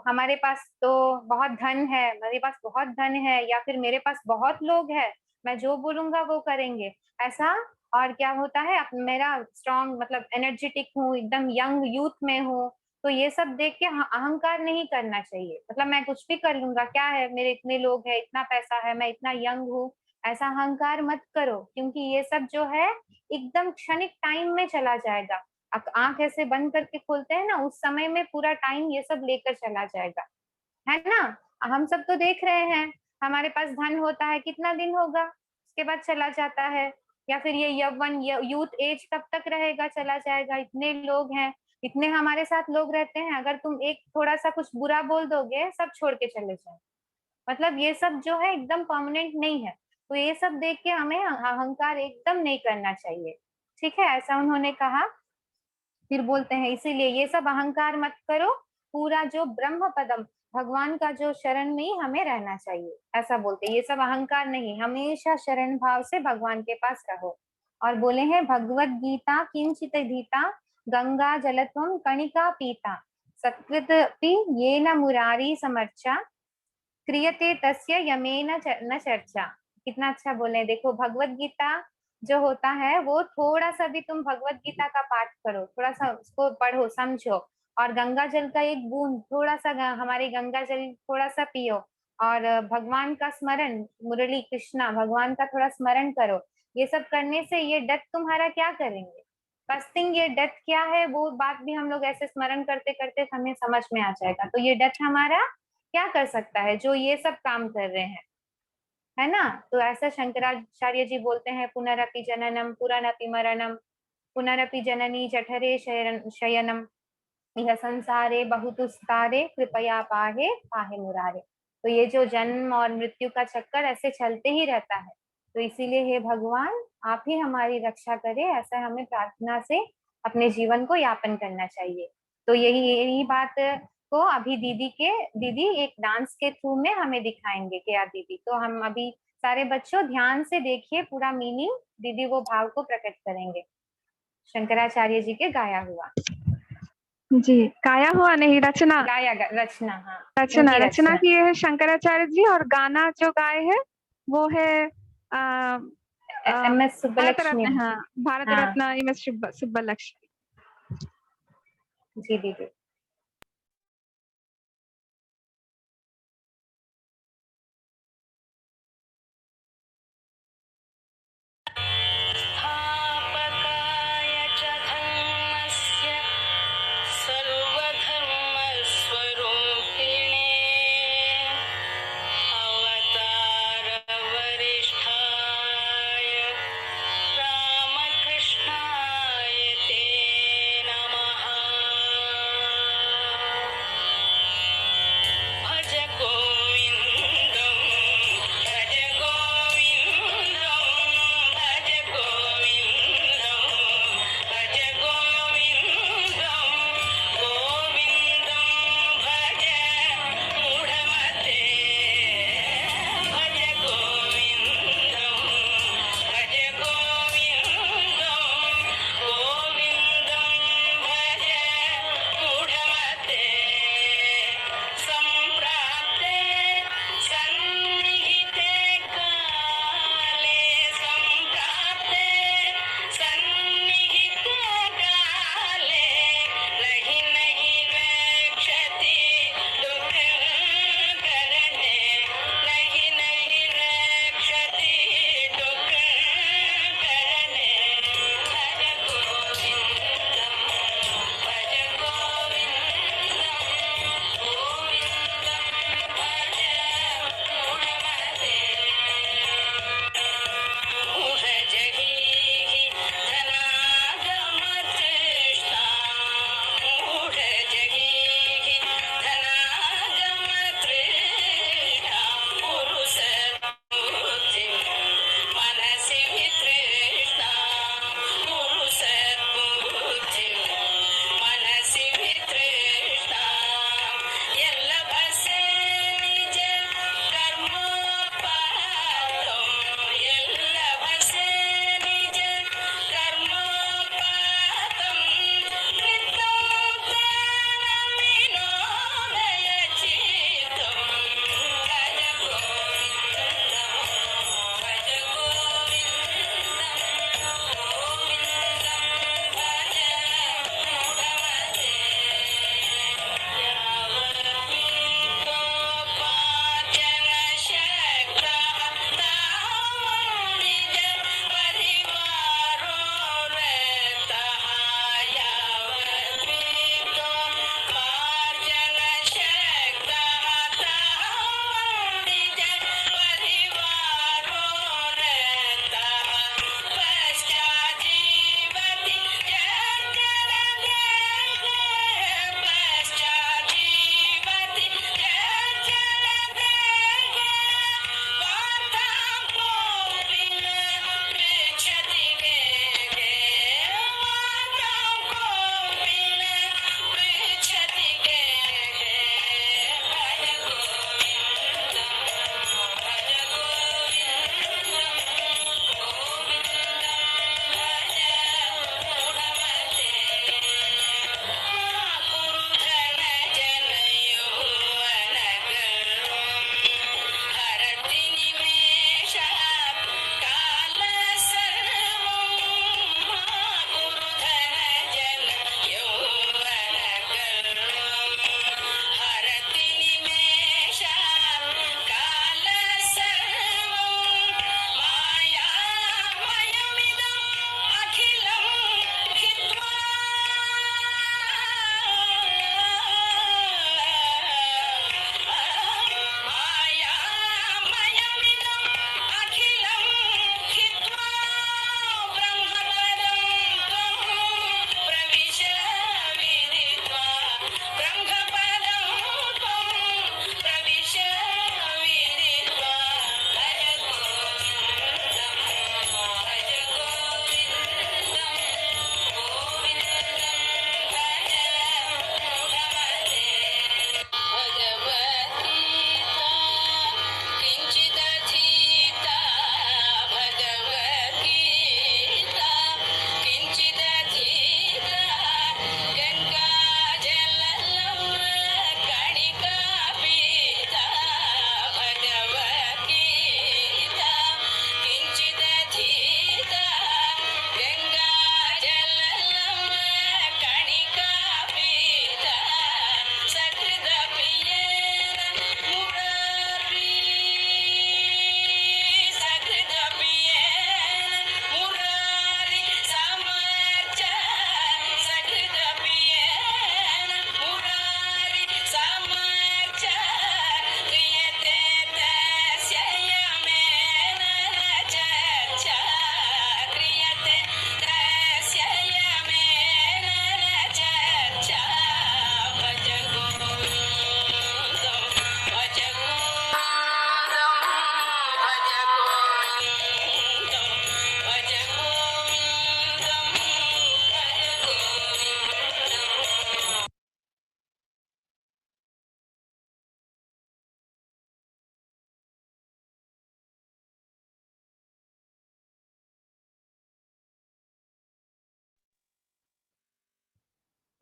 हमारे पास तो बहुत धन है, मेरे पास बहुत धन है, या फिर मेरे पास बहुत लोग हैं, मैं जो बोलूंगा वो करेंगे, ऐसा। और क्या होता है, मेरा स्ट्रॉन्ग, मतलब एनर्जेटिक हूँ, एकदम यंग यूथ में हूँ, तो ये सब देख के अहंकार नहीं करना चाहिए। मतलब मैं कुछ भी कर लूंगा, क्या है, मेरे इतने लोग हैं, इतना पैसा है, मैं इतना यंग हूँ, ऐसा अहंकार मत करो, क्योंकि ये सब जो है एकदम क्षणिक टाइम में चला जाएगा। आंख ऐसे बंद करके खोलते हैं ना, उस समय में पूरा टाइम ये सब लेकर चला जाएगा, है ना। हम सब तो देख रहे हैं, हमारे पास धन होता है, कितना दिन होगा, उसके बाद चला जाता है। या फिर ये यौवन, यूथ एज कब तक रहेगा, चला जाएगा। इतने लोग हैं, इतने हमारे साथ लोग रहते हैं, अगर तुम एक थोड़ा सा कुछ बुरा बोल दोगे, सब छोड़ के चले जाए। मतलब ये सब जो है एकदम परमानेंट नहीं है, तो ये सब देख के हमें अहंकार एकदम नहीं करना चाहिए, ठीक है, ऐसा उन्होंने कहा। फिर बोलते हैं, इसीलिए ये सब अहंकार मत करो, पूरा जो ब्रह्म पदम, भगवान का जो शरण में ही हमें रहना चाहिए, ऐसा बोलते हैं। ये सब अहंकार नहीं, हमेशा शरण भाव से भगवान के पास रहो। और बोले हैं, भगवत गीता किंचित धीता गंगा जलत्वम कणिका पीता सकृत ये न मुरारी समर्चा क्रियते तस्य यमेन न चर्चा। कितना अच्छा बोले, देखो भगवत गीता जो होता है, वो थोड़ा सा भी तुम भगवत गीता का पाठ करो, थोड़ा सा उसको पढ़ो, समझो, और गंगा जल का एक बूंद थोड़ा सा हमारे गंगा जल थोड़ा सा पियो, और भगवान का स्मरण, मुरली कृष्णा, भगवान का थोड़ा स्मरण करो। ये सब करने से ये डेथ तुम्हारा क्या करेंगे, फास्टिंग, ये डेथ क्या है वो बात भी हम लोग ऐसे स्मरण करते करते हमें समझ में आ जाएगा। तो ये डेथ हमारा क्या कर सकता है जो ये सब काम कर रहे हैं, है ना। तो ऐसा शंकराचार्य जी बोलते हैं, पुनरपि जननम पुनरपि मरणम पुनरपि जननी जठरे शयनम यह संसारे बहुतुस्तारे कृपया पाहे पाहे मुरारे। तो ये जो जन्म और मृत्यु का चक्कर ऐसे चलते ही रहता है, तो इसीलिए हे भगवान आप ही हमारी रक्षा करें, ऐसा हमें प्रार्थना से अपने जीवन को यापन करना चाहिए। तो यही बात को अभी दीदी एक डांस के थ्रू में हमें दिखाएंगे क्या दीदी। तो हम अभी सारे बच्चों ध्यान से देखिए, पूरा मीनिंग दीदी वो भाव को प्रकट करेंगे शंकराचार्य जी के गाया हुआ। जी, गाया हुआ नहीं, रचना। रचना, हाँ रचना रचना की है शंकराचार्य जी, और गाना जो गाए हैं वो है MS सुब्बलक्ष्मी। हाँ, भारत रत्न MS सुब्बलक्ष्मी जी दीदी।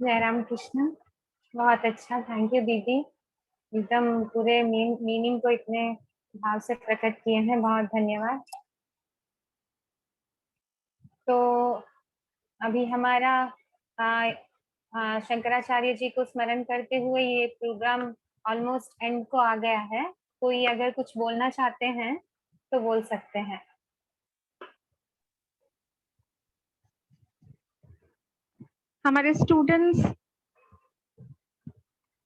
जय राम कृष्ण। बहुत अच्छा, थैंक यू दीदी। एकदम पूरे मीनिंग को इतने भाव से प्रकट किए हैं, बहुत धन्यवाद। तो अभी हमारा शंकराचार्य जी को स्मरण करते हुए ये प्रोग्राम ऑलमोस्ट एंड को आ गया है। कोई अगर कुछ बोलना चाहते हैं तो बोल सकते हैं। हमारे स्टूडेंट्स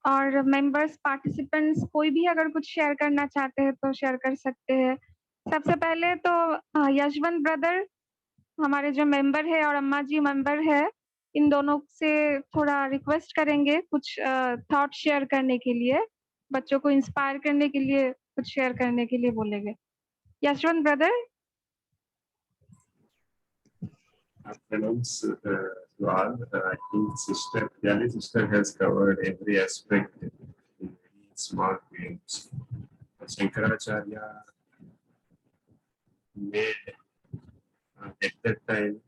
और मेंबर्स, पार्टिसिपेंट्स, कोई भी अगर कुछ शेयर करना चाहते हैं तो शेयर कर सकते हैं। सबसे पहले तो यशवंत ब्रदर हमारे जो मेंबर है और अम्मा जी मेंबर है, इन दोनों से थोड़ा रिक्वेस्ट करेंगे कुछ थॉट शेयर करने के लिए, बच्चों को इंस्पायर करने के लिए कुछ शेयर करने के लिए बोलेंगे। Yashwant brother. Pronouns to all. I think sister, Yali sister has covered every aspect in very small claims. Shankaracharya made at that time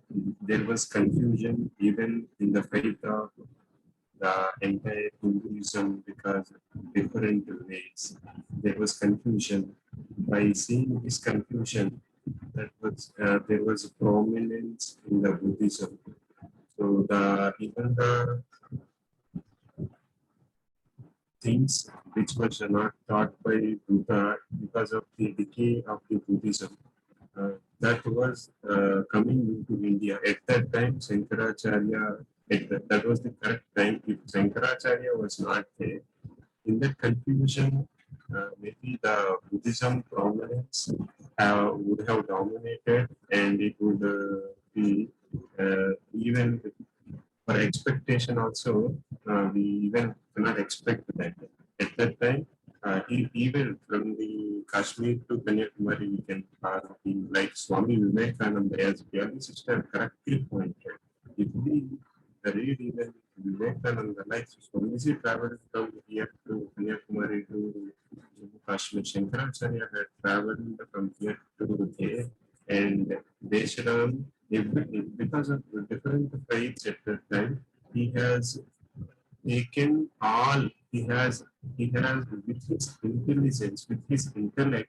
there was confusion even in the faith of the entire Hinduism because of different ways. There was confusion. By seeing this confusion, there was a prominence in the Buddhism. So even the things which was not taught by Buddha because of the decay of the Buddhism, that was coming into India. At that time, Shankaracharya, that was the correct time. If Shankaracharya was not there, in that confusion, maybe the Buddhism prominence would have dominated, and it would be even for expectation also, we even cannot expect that. At that time, even from the Kashmir to Kanyakumari, we can like Swami Vivekananda, as Gyali sister correctly pointed. If we read even Vivekananda, like Swamiji traveled from here to Kanyakumari to Kashmir, Shankaracharya had traveled from here to there, and Desharam, because of the different faiths at that time, he has taken all, he has with his intelligence, with his intellect,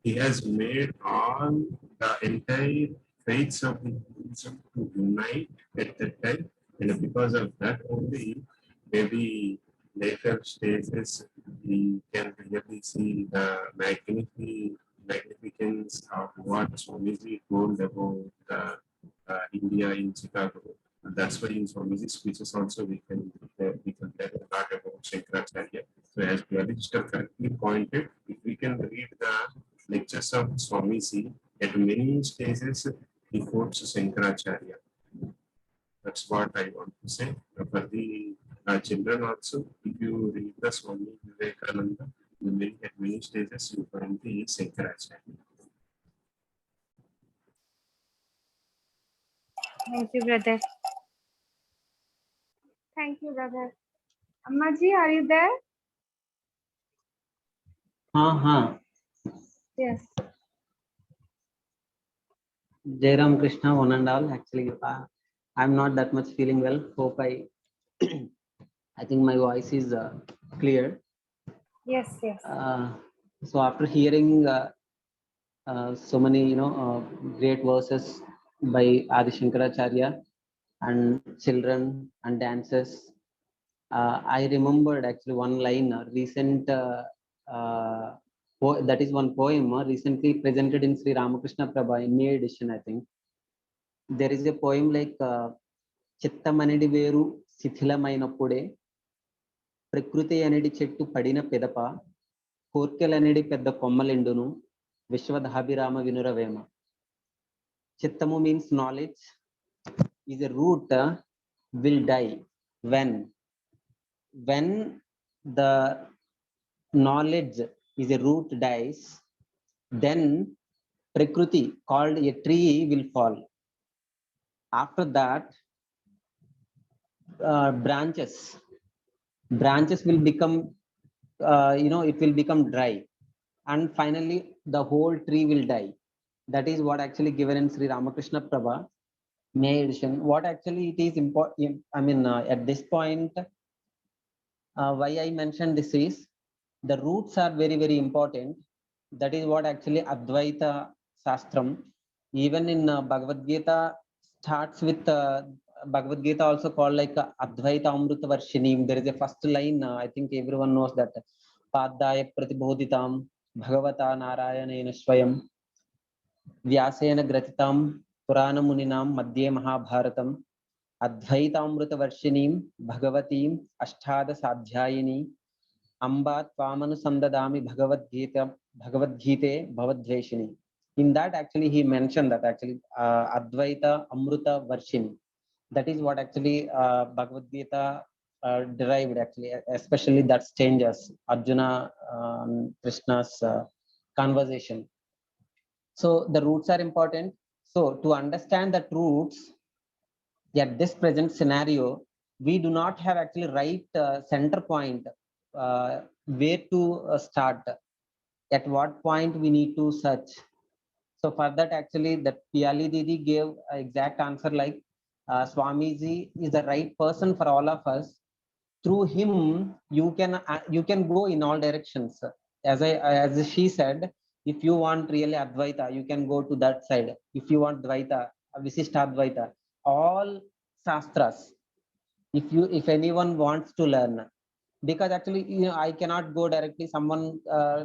he has made all the entire faiths of the Hinduism to unite at that time, and because of that only, maybe later stages we can really see the magnificence of what Swamiji told about India in Chicago. And that's why in Swamiji's speeches also we can learn a lot about Shankaracharya. So as Gyali correctly pointed, if we can read the lectures of Swamiji, at many stages he quotes Shankaracharya. That's what I want to say. For the children also, if you read the Swami Vivekananda, at many stages you find the Shankaracharya. Thank you, brother. Thank you, brother. Amma ji, are you there? हाँ. Yes. Jai Ram Krishna, one and all. Actually, I'm not that much feeling well. Hope I think my voice is clear. Yes. So after hearing so many, great verses by Adi Shankaracharya and children and dances, I remembered actually one line, recent, that is one poem recently presented in Sri Ramakrishna Prabha in May edition, I think. There is a poem like చిత్తమనడి వేరు శిథిలమైనప్పుడే ప్రకృతి అనేది చెట్టు పడిన పెదప కోర్కెలనేది పెద్ద కొమ్మలెండును విశ్వధాభిరామ వినురవేమ. చిత్తము means knowledge is a root will die when the knowledge is a root dies, then prakriti called a tree will fall. After that branches will become it will become dry, and finally the whole tree will die. That is what actually given in Sri Ramakrishna Prabha. May edition. What actually it is important, I mean, at this point, why I mentioned this is the roots are very, very important. That is what actually Advaita Shastram, even in Bhagavad Gita, starts with Bhagavad Gita also called like Advaita Amrita Varshinim. There is a first line, I think everyone knows that. Padaya Pratibodhitam Bhagavata Narayanena Swayam Vyasena Gratitam Purana Muninam Madhye Mahabharatam Advaitamrita Varshinim Bhagavatim Ashtada Sadhyayini Amba Tvamanu Sandadami Bhagavad Gita Bhavadveshini. In that actually he mentioned that actually Advaita Amrita Varshini. That is what actually Bhagavad Gita derived actually, especially that changes Arjuna Krishna's conversation. So the roots are important. So to understand the roots, at this present scenario, we do not have actually right center point where to start, at what point we need to search. So for that actually that Piyali Didi gave an exact answer like Swamiji is the right person for all of us. Through him you can go in all directions. As she said, if you want really Advaita, you can go to that side. If you want Dvaita, Visishta Advaita, all Shastras, if anyone wants to learn, because actually I cannot go directly, someone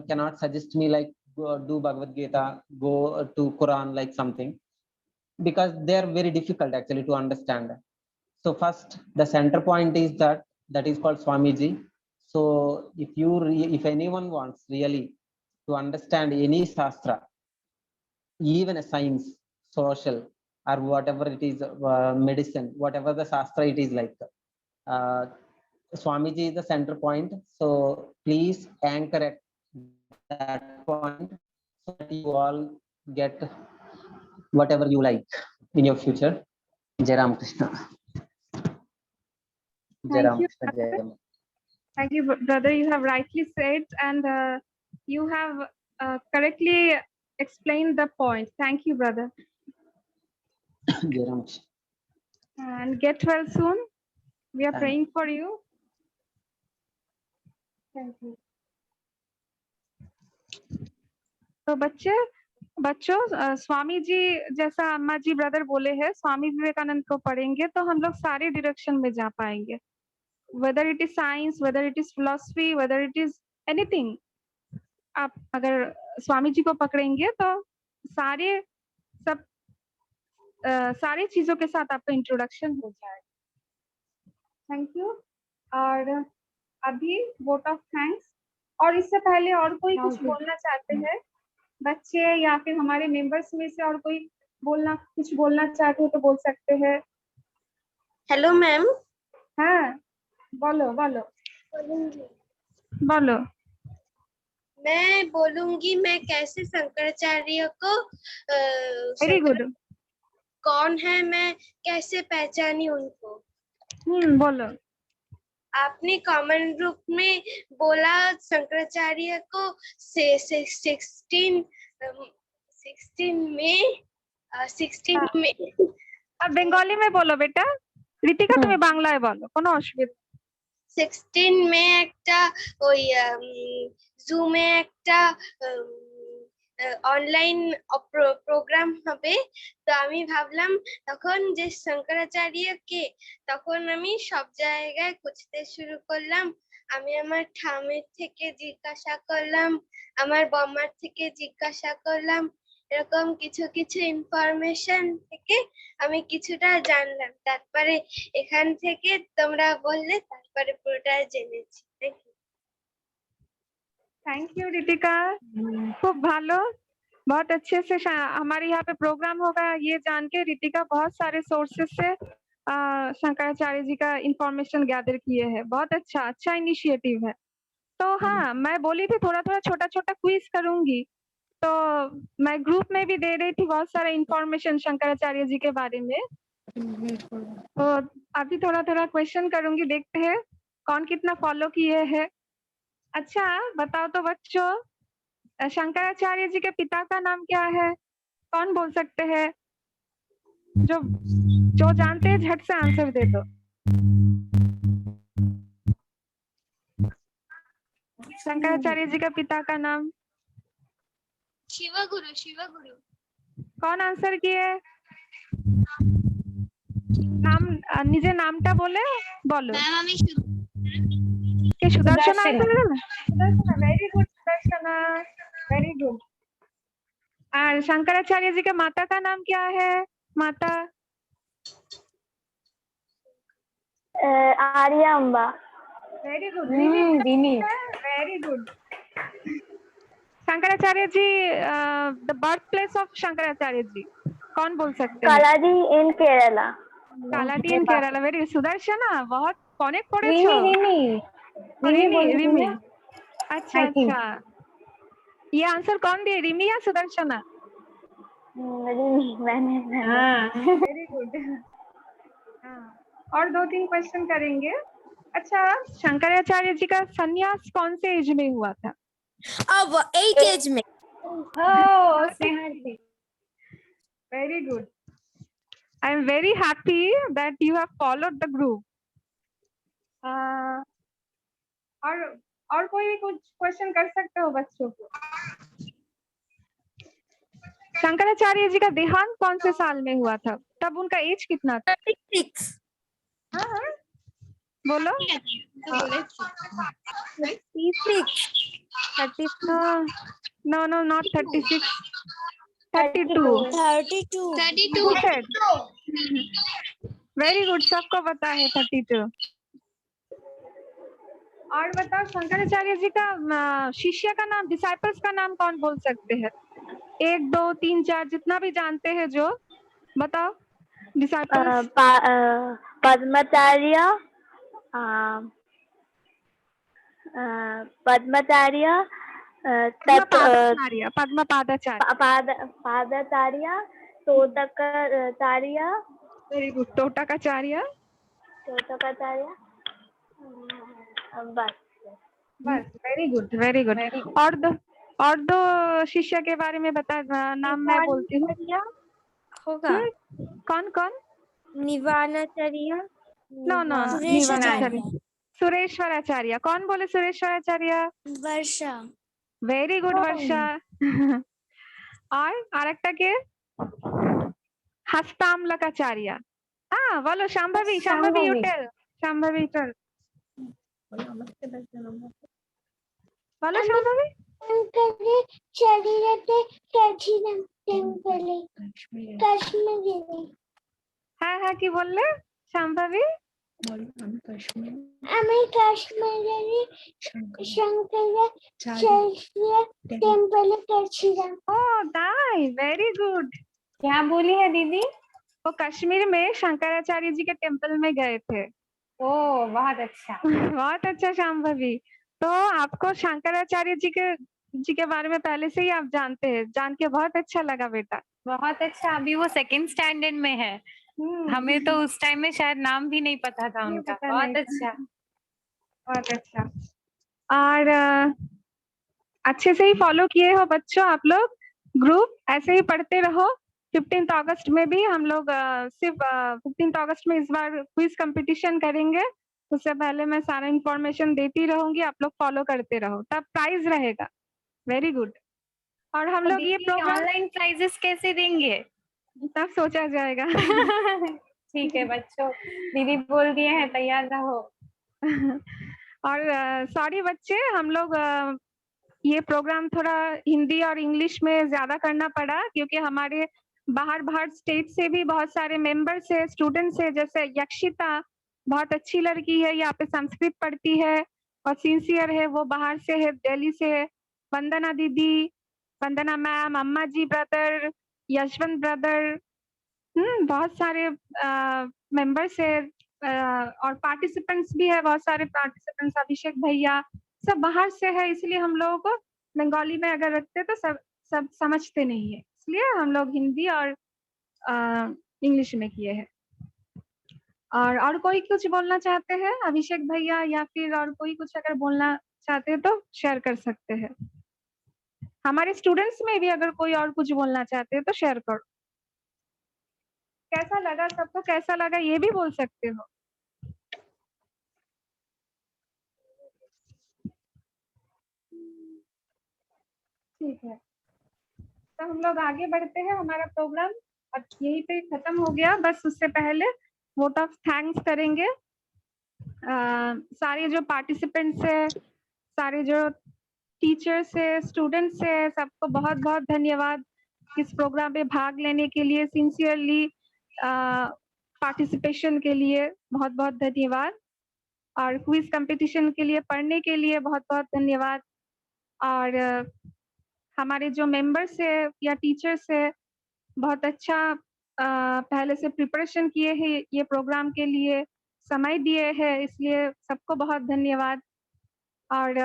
cannot suggest me like do Bhagavad Gita, go to Quran, like something, because they are very difficult actually to understand. So first the center point is that is called Swamiji. So if anyone wants really to understand any Shastra, even a science, social, or whatever it is, medicine, whatever the Shastra it is like, Swamiji is the center point. So please anchor at that point so that you all get whatever you like in your future. Jai Ram Krishna. Jai Thank Ram you, Krishna. Jai Ram. thank you, brother. You have rightly said, and you have correctly explained the point. Thank you, brother. Jai Ram Krishna. And get well soon. We are Thank praying for you. Thank you. तो बच्चों स्वामी जी जैसा अम्मा जी brother बोले हैं, स्वामी विवेकानंद को पढ़ेंगे तो हम लोग सारे डायरेक्शन में जा पाएंगे, whether it is science, whether it is philosophy, whether it is anything. आप अगर स्वामी जी को पकड़ेंगे तो सारी चीजों के साथ आपका इंट्रोडक्शन हो जाएगा। Thank you. और अभी वोट ऑफ थैंक्स, और इससे पहले और कोई कुछ बोलना चाहते हैं बच्चे या फिर हमारे मेंबर्स में से, और कोई कुछ बोलना चाहते हो तो बोल सकते हैं। Hello ma'am. हाँ बोलो बोलो बोलो। मैं बोलूंगी मैं कैसे शंकराचार्य को वेरी गुड। कौन है मैं कैसे पहचानी उनको। बोलो। आपने कॉमन ग्रुप में बोला शंकराचार्य को 16 में। अब बंगाली में बोलो बेटा, ঋতিকা তুমি বাংলায় বলো, কোনো অসুবিধা। 16 में একটা ওই জুমে একটা অনলাইন প্রোগ্রাম হবে, তো আমি ভাবলাম তখন যে শঙ্করাচার্যকে, তখন আমি সব জায়গায় খুঁজতে শুরু করলাম। আমি আমার ঠামের থেকে জিজ্ঞাসা করলাম, আমার বম্মার থেকে জিজ্ঞাসা করলাম, এরকম কিছু কিছু ইনফরমেশন থেকে আমি কিছুটা জানলাম, তারপরে এখান থেকে তোমরা বললে তারপরে পুরোটা জেনেছি। थैंक यू ऋतिका, खूब भालो, बहुत अच्छे से हमारे यहाँ पे प्रोग्राम होगा ये जान के ऋतिका बहुत सारे सोर्सेस से शंकराचार्य जी का इंफॉर्मेशन गैदर किए हैं। बहुत अच्छा इनिशिएटिव है। तो हाँ, मैं बोली थी थोड़ा थोड़ा छोटा छोटा क्विज करूंगी, तो मैं ग्रुप में भी दे रही थी बहुत सारा इंफॉर्मेशन शंकराचार्य जी के बारे में। तो अभी थोड़ा थोड़ा क्वेश्चन करूंगी, देखते हैं कौन कितना फॉलो किए हैं। अच्छा बताओ तो बच्चों, शंकराचार्य जी के पिता का नाम क्या है? कौन बोल सकते हैं? जो जानते हैं झट से आंसर दे दो। शंकराचार्य जी का पिता का नाम? शिवगुरु। शिवगुरु। कौन आंसर किए? नाम निजे नामटा बोले बोलो। मैम আমি के सुदर्शन सुदर्शन। आंसर दिला? Sudarshan, very good Sudarshan, very good. और शंकराचार्य जी के माता का नाम क्या है? माता? Arya Amba. Very good. Rimi. Very good. Shankaracharya ji, the birth place of Shankaracharya ji कौन बोल सकते हैं? Kalady in Kerala. Kalady in Kerala. Very Sudarshan, बहुत অনেক পড়েছো। रिमी रिमी रिमी बोल रही रिमी। है। अच्छा I think। अच्छा, ये आंसर कौन दिए, रिमी या सुदर्शना? रिमी मैंने। हाँ। Very good. और 2-3 क्वेश्चन करेंगे। अच्छा, शंकराचार्य जी का संन्यास कौन से एज में हुआ था? अब 8 एज में। Oh, Sneha ji. Very good. I am very happy that you have followed the group. और कोई भी कुछ क्वेश्चन कर सकते हो बच्चों को? शंकराचार्य जी का देहांत कौन से साल में हुआ था? तब उनका एज कितना था? 36। हाँ हाँ बोलो। 36। No, not 36. 32. 32। वेरी गुड, सबको पता है 32। और बताओ, शंकराचार्य जी का शिष्य का नाम, डिसाइपल्स का नाम कौन बोल सकते हैं? 1, 2, 3, 4 जितना भी जानते हैं जो बताओ। Disciples. Padmacharya, Padmacharya, Padmapadacharya. Padacharya, Totakacharya. Very good, Totakacharya. बस। Very good very good. और दो शिष्य के बारे में बता, नाम मैं बोलती हूँ। होगा। कौन कौन? निवानाचार्य। नो निवानाचार्य। सुरेश्वराचार्य। कौन बोले सुरेश्वराचार्य? वर्षा। Very good Varsha. और आरेकटा के? हस्तामलकाचार्य। हाँ बोलो। Shambhavi you tell. Shambhavi tell. बोलो शांभवी। হ্যাঁ হ্যাঁ কি বললে শাম্ভবী? আমি কাশ্মীরি শঙ্করাচার্য টেম্পলে গেছিলাম। ও তাই, वेरी गुड। क्या बोली है दीदी? वो कश्मीर में शंकराचार्य जी के टेम्पल में गए थे। ओह बहुत अच्छा। बहुत अच्छा शांभवी। तो आपको शंकराचार्य जी के बारे में पहले से ही आप जानते हैं, जान के बहुत अच्छा लगा बेटा। बहुत अच्छा। अभी वो 2nd स्टैंडर्ड में है। हमें तो उस टाइम में शायद नाम भी नहीं पता था उनका। बहुत अच्छा। बहुत अच्छा। और अच्छे से ही फॉलो किए हो बच्चों आप लोग ग्रुप, ऐसे ही पढ़ते रहो। 15 अगस्त में भी हम लोग सिर्फ 15 अगस्त में इस बार क्विज कंपटीशन करेंगे। उससे पहले मैं सारा इंफॉर्मेशन देती रहूंगी, आप लोग फॉलो करते रहो, तब प्राइज रहेगा। Very good. और हम लोग ये प्रोग्राम ऑनलाइन प्राइजेस कैसे देंगे? तब सोचा जाएगा। ठीक है बच्चों, दीदी बोल दिए हैं, तैयार रहो। और सॉरी बच्चे, हम लोग ये प्रोग्राम थोड़ा हिंदी और इंग्लिश में ज्यादा करना पड़ा, क्योंकि हमारे बाहर स्टेट से भी बहुत सारे मेंबर्स है, स्टूडेंट्स है। जैसे यक्षिता, बहुत अच्छी लड़की है, यहाँ पे संस्कृत पढ़ती है और सिंसियर है, वो बाहर से है, दिल्ली से है। वंदना दीदी, वंदना मैम, अम्मा जी ब्रदर, यशवंत ब्रदर, बहुत सारे मेंबर्स है। और पार्टिसिपेंट्स भी है, बहुत सारे पार्टिसिपेंट्स, अभिषेक भैया, सब बाहर से है। इसलिए हम लोगों को बंगाली में अगर रखते तो सब समझते नहीं है, इसलिए हम लोग हिंदी और इंग्लिश में किए हैं। और कोई कुछ बोलना चाहते हैं? अभिषेक भैया या फिर और कोई कुछ अगर बोलना चाहते हैं तो शेयर कर सकते हैं। हमारे स्टूडेंट्स में भी अगर कोई और कुछ बोलना चाहते हैं तो शेयर करो। कैसा लगा, सबको कैसा लगा ये भी बोल सकते हो। ठीक है, तो हम लोग आगे बढ़ते हैं। हमारा प्रोग्राम अब यहीं पे खत्म हो गया। बस उससे पहले वोट ऑफ थैंक्स करेंगे। सारे जो पार्टिसिपेंट्स है, सारे जो टीचर्स है, स्टूडेंट्स है, सबको बहुत बहुत धन्यवाद इस प्रोग्राम में भाग लेने के लिए, सिंसियरली पार्टिसिपेशन के लिए बहुत बहुत धन्यवाद, और क्विज कंपटीशन के लिए पढ़ने के लिए बहुत बहुत धन्यवाद। और हमारे जो मेंबर्स है या टीचर्स है, बहुत अच्छा पहले से प्रिपरेशन किए हैं ये प्रोग्राम के लिए, समय दिए हैं, इसलिए सबको बहुत धन्यवाद। और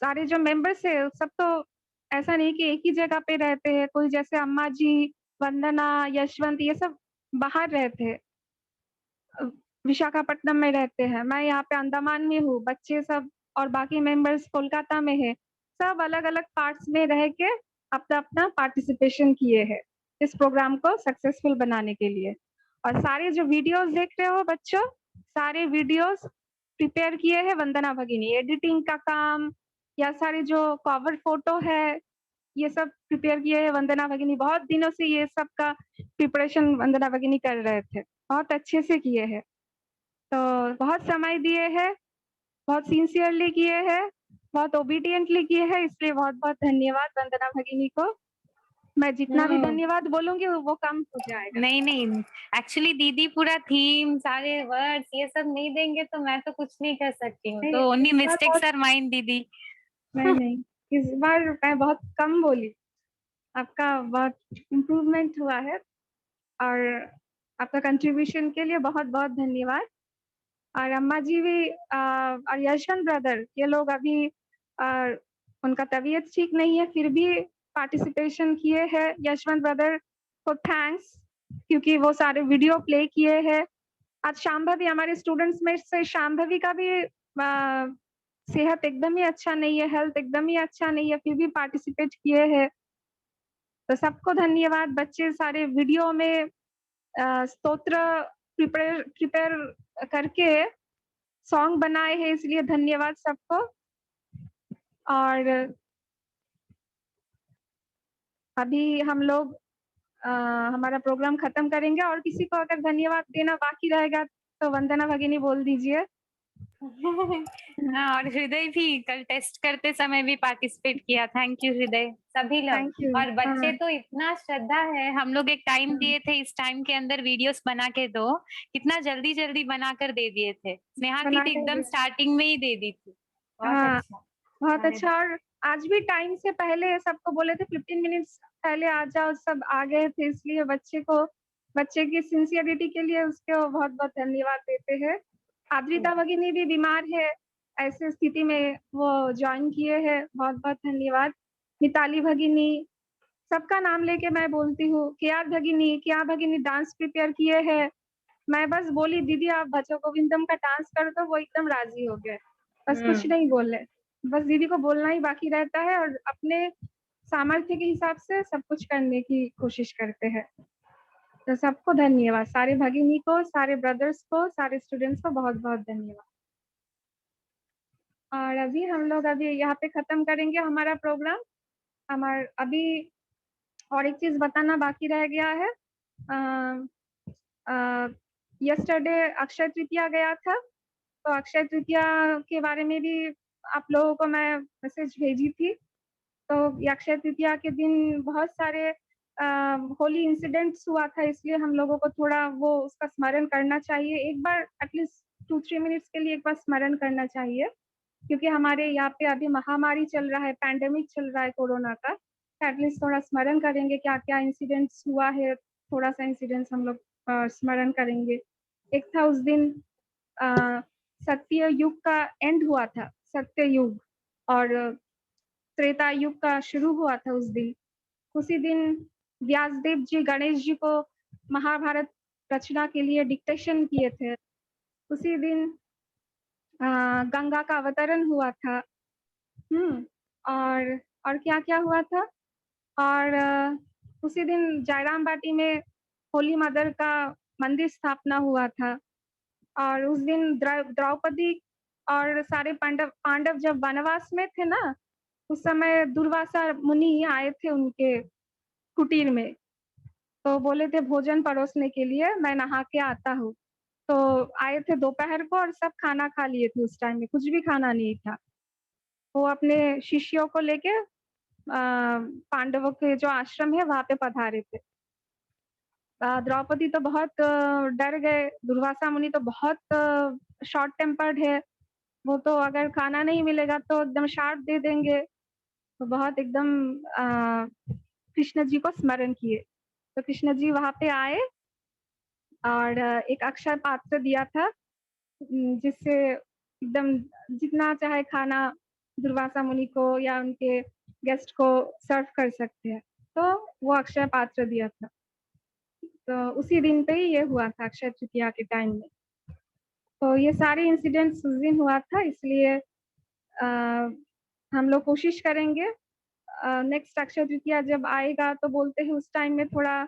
सारे जो मेंबर्स है सब तो ऐसा नहीं कि एक ही जगह पे रहते हैं, कोई जैसे अम्मा जी, वंदना, यशवंत, ये सब बाहर रहते हैं, विशाखापट्टनम में रहते हैं। मैं यहाँ पे अंडमान में हूँ, बच्चे सब और बाकी मेंबर्स कोलकाता में है। सब अलग अलग पार्ट्स में रह के अपना अपना पार्टिसिपेशन किए हैं इस प्रोग्राम को सक्सेसफुल बनाने के लिए। और सारे जो वीडियोस देख रहे हो बच्चों, सारे वीडियोस प्रिपेयर किए हैं वंदना भगिनी। एडिटिंग का काम या सारे जो कवर फोटो है, ये सब प्रिपेयर किए हैं वंदना भगिनी। बहुत दिनों से ये सब का प्रिपरेशन वंदना भगिनी कर रहे थे, बहुत अच्छे से किए हैं। तो बहुत समय दिए हैं, बहुत सिंसियरली किए हैं, बहुत ओबीडियंटली किए हैं, इसलिए बहुत बहुत धन्यवाद वंदना भगिनी को। मैं जितना भी धन्यवाद बोलूंगी वो कम हो जाएगा। नहीं नहीं, एक्चुअली दीदी पूरा थीम, सारे वर्ड्स ये सब नहीं देंगे तो मैं तो कुछ नहीं कर सकती हूँ, तो ओनली मिस्टेक्स आर माइन दीदी। नहीं, इस बार मैं बहुत कम बोली, आपका बहुत इम्प्रूवमेंट हुआ है, और आपका कंट्रीब्यूशन के लिए बहुत बहुत धन्यवाद। और अम्मा जी भी और यशवंत ब्रदर, ये लोग अभी उनका तबीयत ठीक नहीं है, फिर भी पार्टिसिपेशन किए हैं। यशवंत ब्रदर को थैंक्स, क्योंकि वो सारे वीडियो प्ले किए हैं। आज शांभवी, हमारे स्टूडेंट्स में से शांभवी का भी सेहत एकदम ही अच्छा नहीं है, हेल्थ एकदम ही अच्छा नहीं है, फिर भी पार्टिसिपेट किए हैं। तो सबको धन्यवाद। बच्चे सारे वीडियो में स्तोत्र प्रिपेयर करके सॉन्ग बनाए हैं, इसलिए धन्यवाद सबको। और अभी हम लोग हमारा प्रोग्राम खत्म करेंगे, और किसी को अगर धन्यवाद देना बाकी रहेगा तो वंदना भगिनी बोल दीजिए। हाँ, और हृदय भी कल टेस्ट करते समय भी पार्टिसिपेट किया। थैंक यू हृदय, सभी लोग। और बच्चे तो इतना श्रद्धा है, हम लोग एक टाइम दिए थे, इस टाइम के अंदर वीडियोस बना के दो, कितना जल्दी जल्दी बनाकर दे दिए थे। स्नेहाती तो एकदम स्टार्टिंग में ही दे दी थी। बहुत अच्छा। और आज भी टाइम से पहले सबको बोले थे 15 मिनट्स पहले आ जाओ, सब आ गए थे, इसलिए बच्चे की सिंसियरिटी के लिए उसको बहुत बहुत धन्यवाद देते हैं। आद्रिता भगिनी भी बीमार है, ऐसे स्थिति में वो ज्वाइन किए हैं, बहुत बहुत धन्यवाद। मिताली भगिनी, सबका नाम लेके मैं बोलती हूँ। किया भगिनी डांस प्रिपेयर किए हैं। मैं बस बोली दीदी आप भजो गोविंदम का डांस कर दो, वो एकदम राजी हो गए, बस कुछ नहीं बोले, बस दीदी को बोलना ही बाकी रहता है, और अपने सामर्थ्य के हिसाब से सब कुछ करने की कोशिश करते हैं। तो सबको धन्यवाद, सारे भगिनी को, सारे ब्रदर्स को, सारे स्टूडेंट्स को बहुत बहुत धन्यवाद। और अभी हम लोग यहाँ पे खत्म करेंगे हमारा प्रोग्राम। अभी और एक चीज बताना बाकी रह गया है। यस्टरडे अक्षय तृतीया गया था, तो अक्षय तृतीया के बारे में भी आप लोगों को मैं मैसेज भेजी थी। तो अक्षय तृतीया के दिन बहुत सारे होली इंसिडेंट्स हुआ था, इसलिए हम लोगों को थोड़ा वो उसका स्मरण करना चाहिए, एक बार एटलीस्ट 2-3 मिनट्स के लिए एक बार स्मरण करना चाहिए, क्योंकि हमारे यहाँ पे अभी महामारी चल रहा है, पैंडेमिक चल रहा है कोरोना का। एटलीस्ट थोड़ा स्मरण करेंगे क्या क्या इंसिडेंट्स हुआ है, थोड़ा सा इंसिडेंट्स हम लोग स्मरण करेंगे। एक था उस दिन सत्य युग का एंड हुआ था, सत्य युग, और त्रेता युग का शुरू हुआ था उस दिन। उसी दिन व्यासदेव जी गणेश जी को महाभारत रचना के लिए डिक्टेशन किए थे। उसी दिन गंगा का अवतरण हुआ था। और क्या क्या हुआ था। और उसी दिन जयराम बाटी में होली मदर का मंदिर स्थापना हुआ था। और उस दिन द्रौपदी और सारे पांडव जब वनवास में थे ना, उस समय दुर्वासा मुनि आए थे उनके कुटीर में, तो बोले थे भोजन परोसने के लिए, मैं नहा के आता हूँ। तो आए थे दोपहर को और सब खाना खा लिए थे, उस टाइम में कुछ भी खाना नहीं था। वो अपने शिष्यों को लेके पांडवों के जो आश्रम है वहां पे पधारे थे। द्रौपदी तो बहुत डर गए, दुर्वासा मुनि तो बहुत शॉर्ट टेम्पर्ड है, वो तो अगर खाना नहीं मिलेगा तो एकदम शार्प दे देंगे। तो बहुत एकदम कृष्ण जी को स्मरण किए। तो कृष्ण जी वहां पे आए और एक अक्षय पात्र दिया था, जिससे एकदम जितना चाहे खाना दुर्वासा मुनि को या उनके गेस्ट को सर्व कर सकते हैं। तो वो अक्षय पात्र दिया था। तो उसी दिन पे ही ये हुआ था, अक्षय तृतीया के टाइम में। तो ये सारे इंसिडेंट्स उस दिन हुआ था, इसलिए हम लोग कोशिश करेंगे नेक्स्ट अक्षय तृतीया जब आएगा तो बोलते हैं उस टाइम में थोड़ा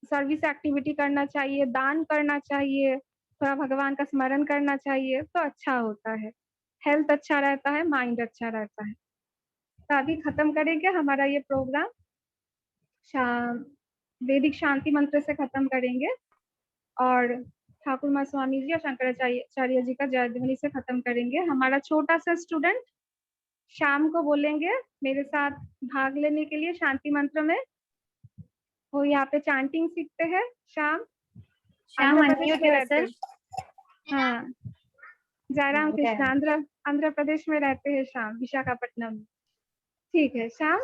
सर्विस एक्टिविटी करना चाहिए, दान करना चाहिए, थोड़ा भगवान का स्मरण करना चाहिए, तो अच्छा होता है, हेल्थ अच्छा रहता है, माइंड अच्छा रहता है। तो अभी खत्म करेंगे हमारा ये प्रोग्राम, वैदिक शांति मंत्र से खत्म करेंगे और ठाकुर माँ स्वामी जी और शंकराचार्य जी का जयध्वनि से खत्म करेंगे। हमारा छोटा सा स्टूडेंट शाम को बोलेंगे मेरे साथ भाग लेने के लिए शांति मंत्र में। वो यहाँ पे चैंटिंग सीखते हैं। शाम आंध्र प्रदेश में रहते हैं। हाँ, जयराम कृष्ण आंध्र प्रदेश में रहते हैं शाम, विशाखापट्टनम में। ठीक है शाम,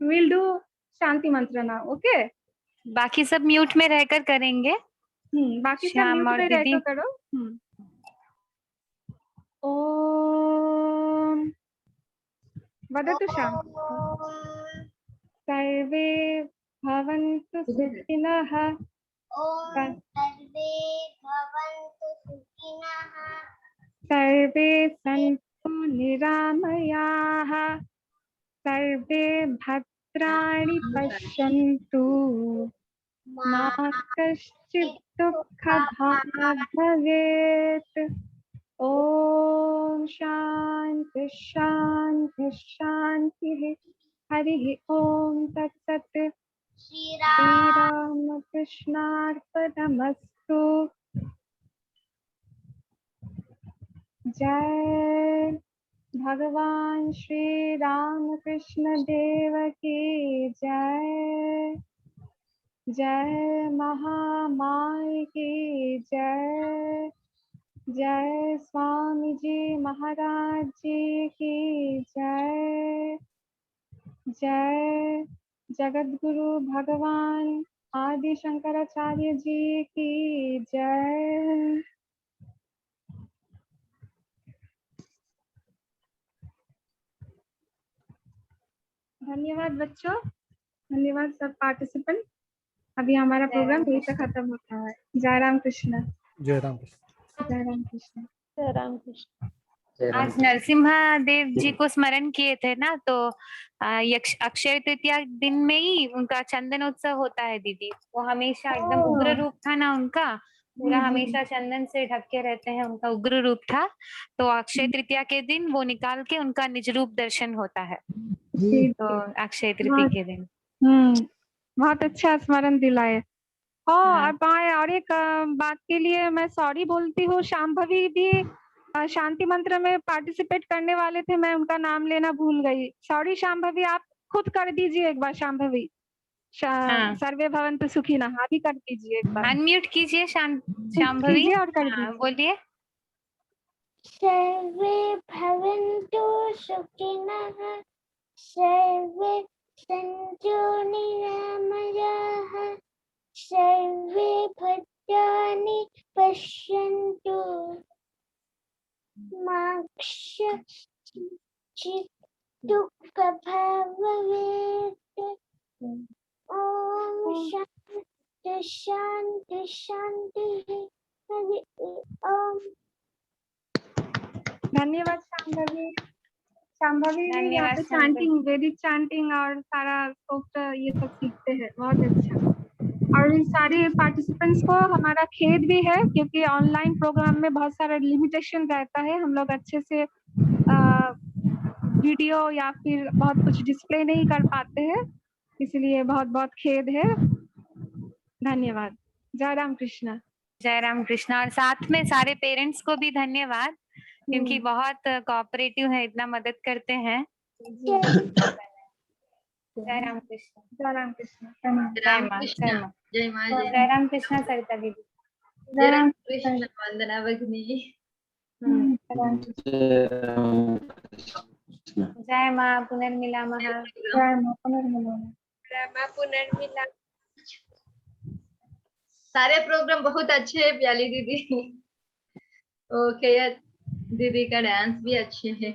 विल डू शांति मंत्र ना, ओके। बाकी सब म्यूट में रहकर करेंगे। बाकी सब म्यूट में रहकर करो। ओम वदतु शाम। सर्वे भवन्तु सुखिनः। सर्वे सन्तु निरामयाः। सर्वे भद्राणि पश्यन्तु मा कश्चित् दुःखभाग् भवेत्। ओम शांति शांति शांति। हरि ओम तत्सत्। श्री राम कृष्णार्पणमस्तु। जय भगवान श्री राम कृष्ण देव की जय। जय महामाई की जय। जय स्वामी जी महाराज जी की जय। जय जगतगुरु भगवान आदि शंकराचार्य जी की जय। धन्यवाद बच्चों, धन्यवाद सब पार्टिसिपेंट। अभी हमारा प्रोग्राम यहीं से खत्म होता है। जय राम कृष्ण। जय राम कृष्ण। जय राम कृष्ण। जय राम कृष्ण। आज नरसिम्हा देव जी को स्मरण किए थे ना, तो अक्षय तृतीया दिन में ही उनका चंदन उत्सव होता है दीदी। वो हमेशा एकदम उग्र रूप था ना उनका, पूरा हमेशा चंदन से ढक के रहते हैं, उनका उग्र रूप था। तो अक्षय तृतीया के दिन वो निकाल के उनका निज रूप दर्शन होता है, तो अक्षय तृतीया के दिन। बहुत अच्छा स्मरण दिलाए। और एक बात के लिए मैं सॉरी बोलती हूँ, शांभवी भी शांति मंत्र में पार्टिसिपेट करने वाले थे, मैं उनका नाम लेना भूल गई। सॉरी शांभवी, आप खुद कर दीजिए एक बार। शांभवी सर्वे भवन्तु सुखिनः अभी कर दीजिए एक बार। अनम्यूट कीजिए शांभवी और कर दीजिए। बोलिए। सर्वे भवन्तु सुखिनः। सर्वे सन्तु निरामयाः। सर्वे भद्राणि पश्यन्तु मा कश्चित् दुःखभाग् भवेत्। ओम शांति शांति शांति। हरि ओम। धन्यवाद शांभवी। शांभवी भी यहाँ धन्यवाद पे शांभवी। चैंटिंग, वैदिक चैंटिंग और सारा सूत्र ये सब सीखते हैं, बहुत अच्छा। और इन सारे पार्टिसिपेंट्स को हमारा खेद भी है क्योंकि ऑनलाइन प्रोग्राम में बहुत सारा लिमिटेशन रहता है, हम लोग अच्छे से वीडियो या फिर बहुत कुछ डिस्प्ले नहीं कर पाते हैं, इसलिए बहुत बहुत खेद है। धन्यवाद। जय राम कृष्णा। जय राम कृष्णा। और साथ में सारे पेरेंट्स को भी धन्यवाद, क्योंकि बहुत कोऑपरेटिव है, इतना मदद करते हैं। जय राम कृष्ण। जय राम कृष्णा। प्रणाम। जय माँ, जय माँ। जय माँ जय राम कृष्ण सरिता दीदी। जय राम कृष्ण वंदना भगिनी। जय माँ पुनर्मिलामः। जय माँ पुनर्मिलामः। जय माँ पुनर्मिला। सारे प्रोग्राम बहुत अच्छे हैं प्याली दीदी। ओके, दीदी का डांस भी अच्छे है।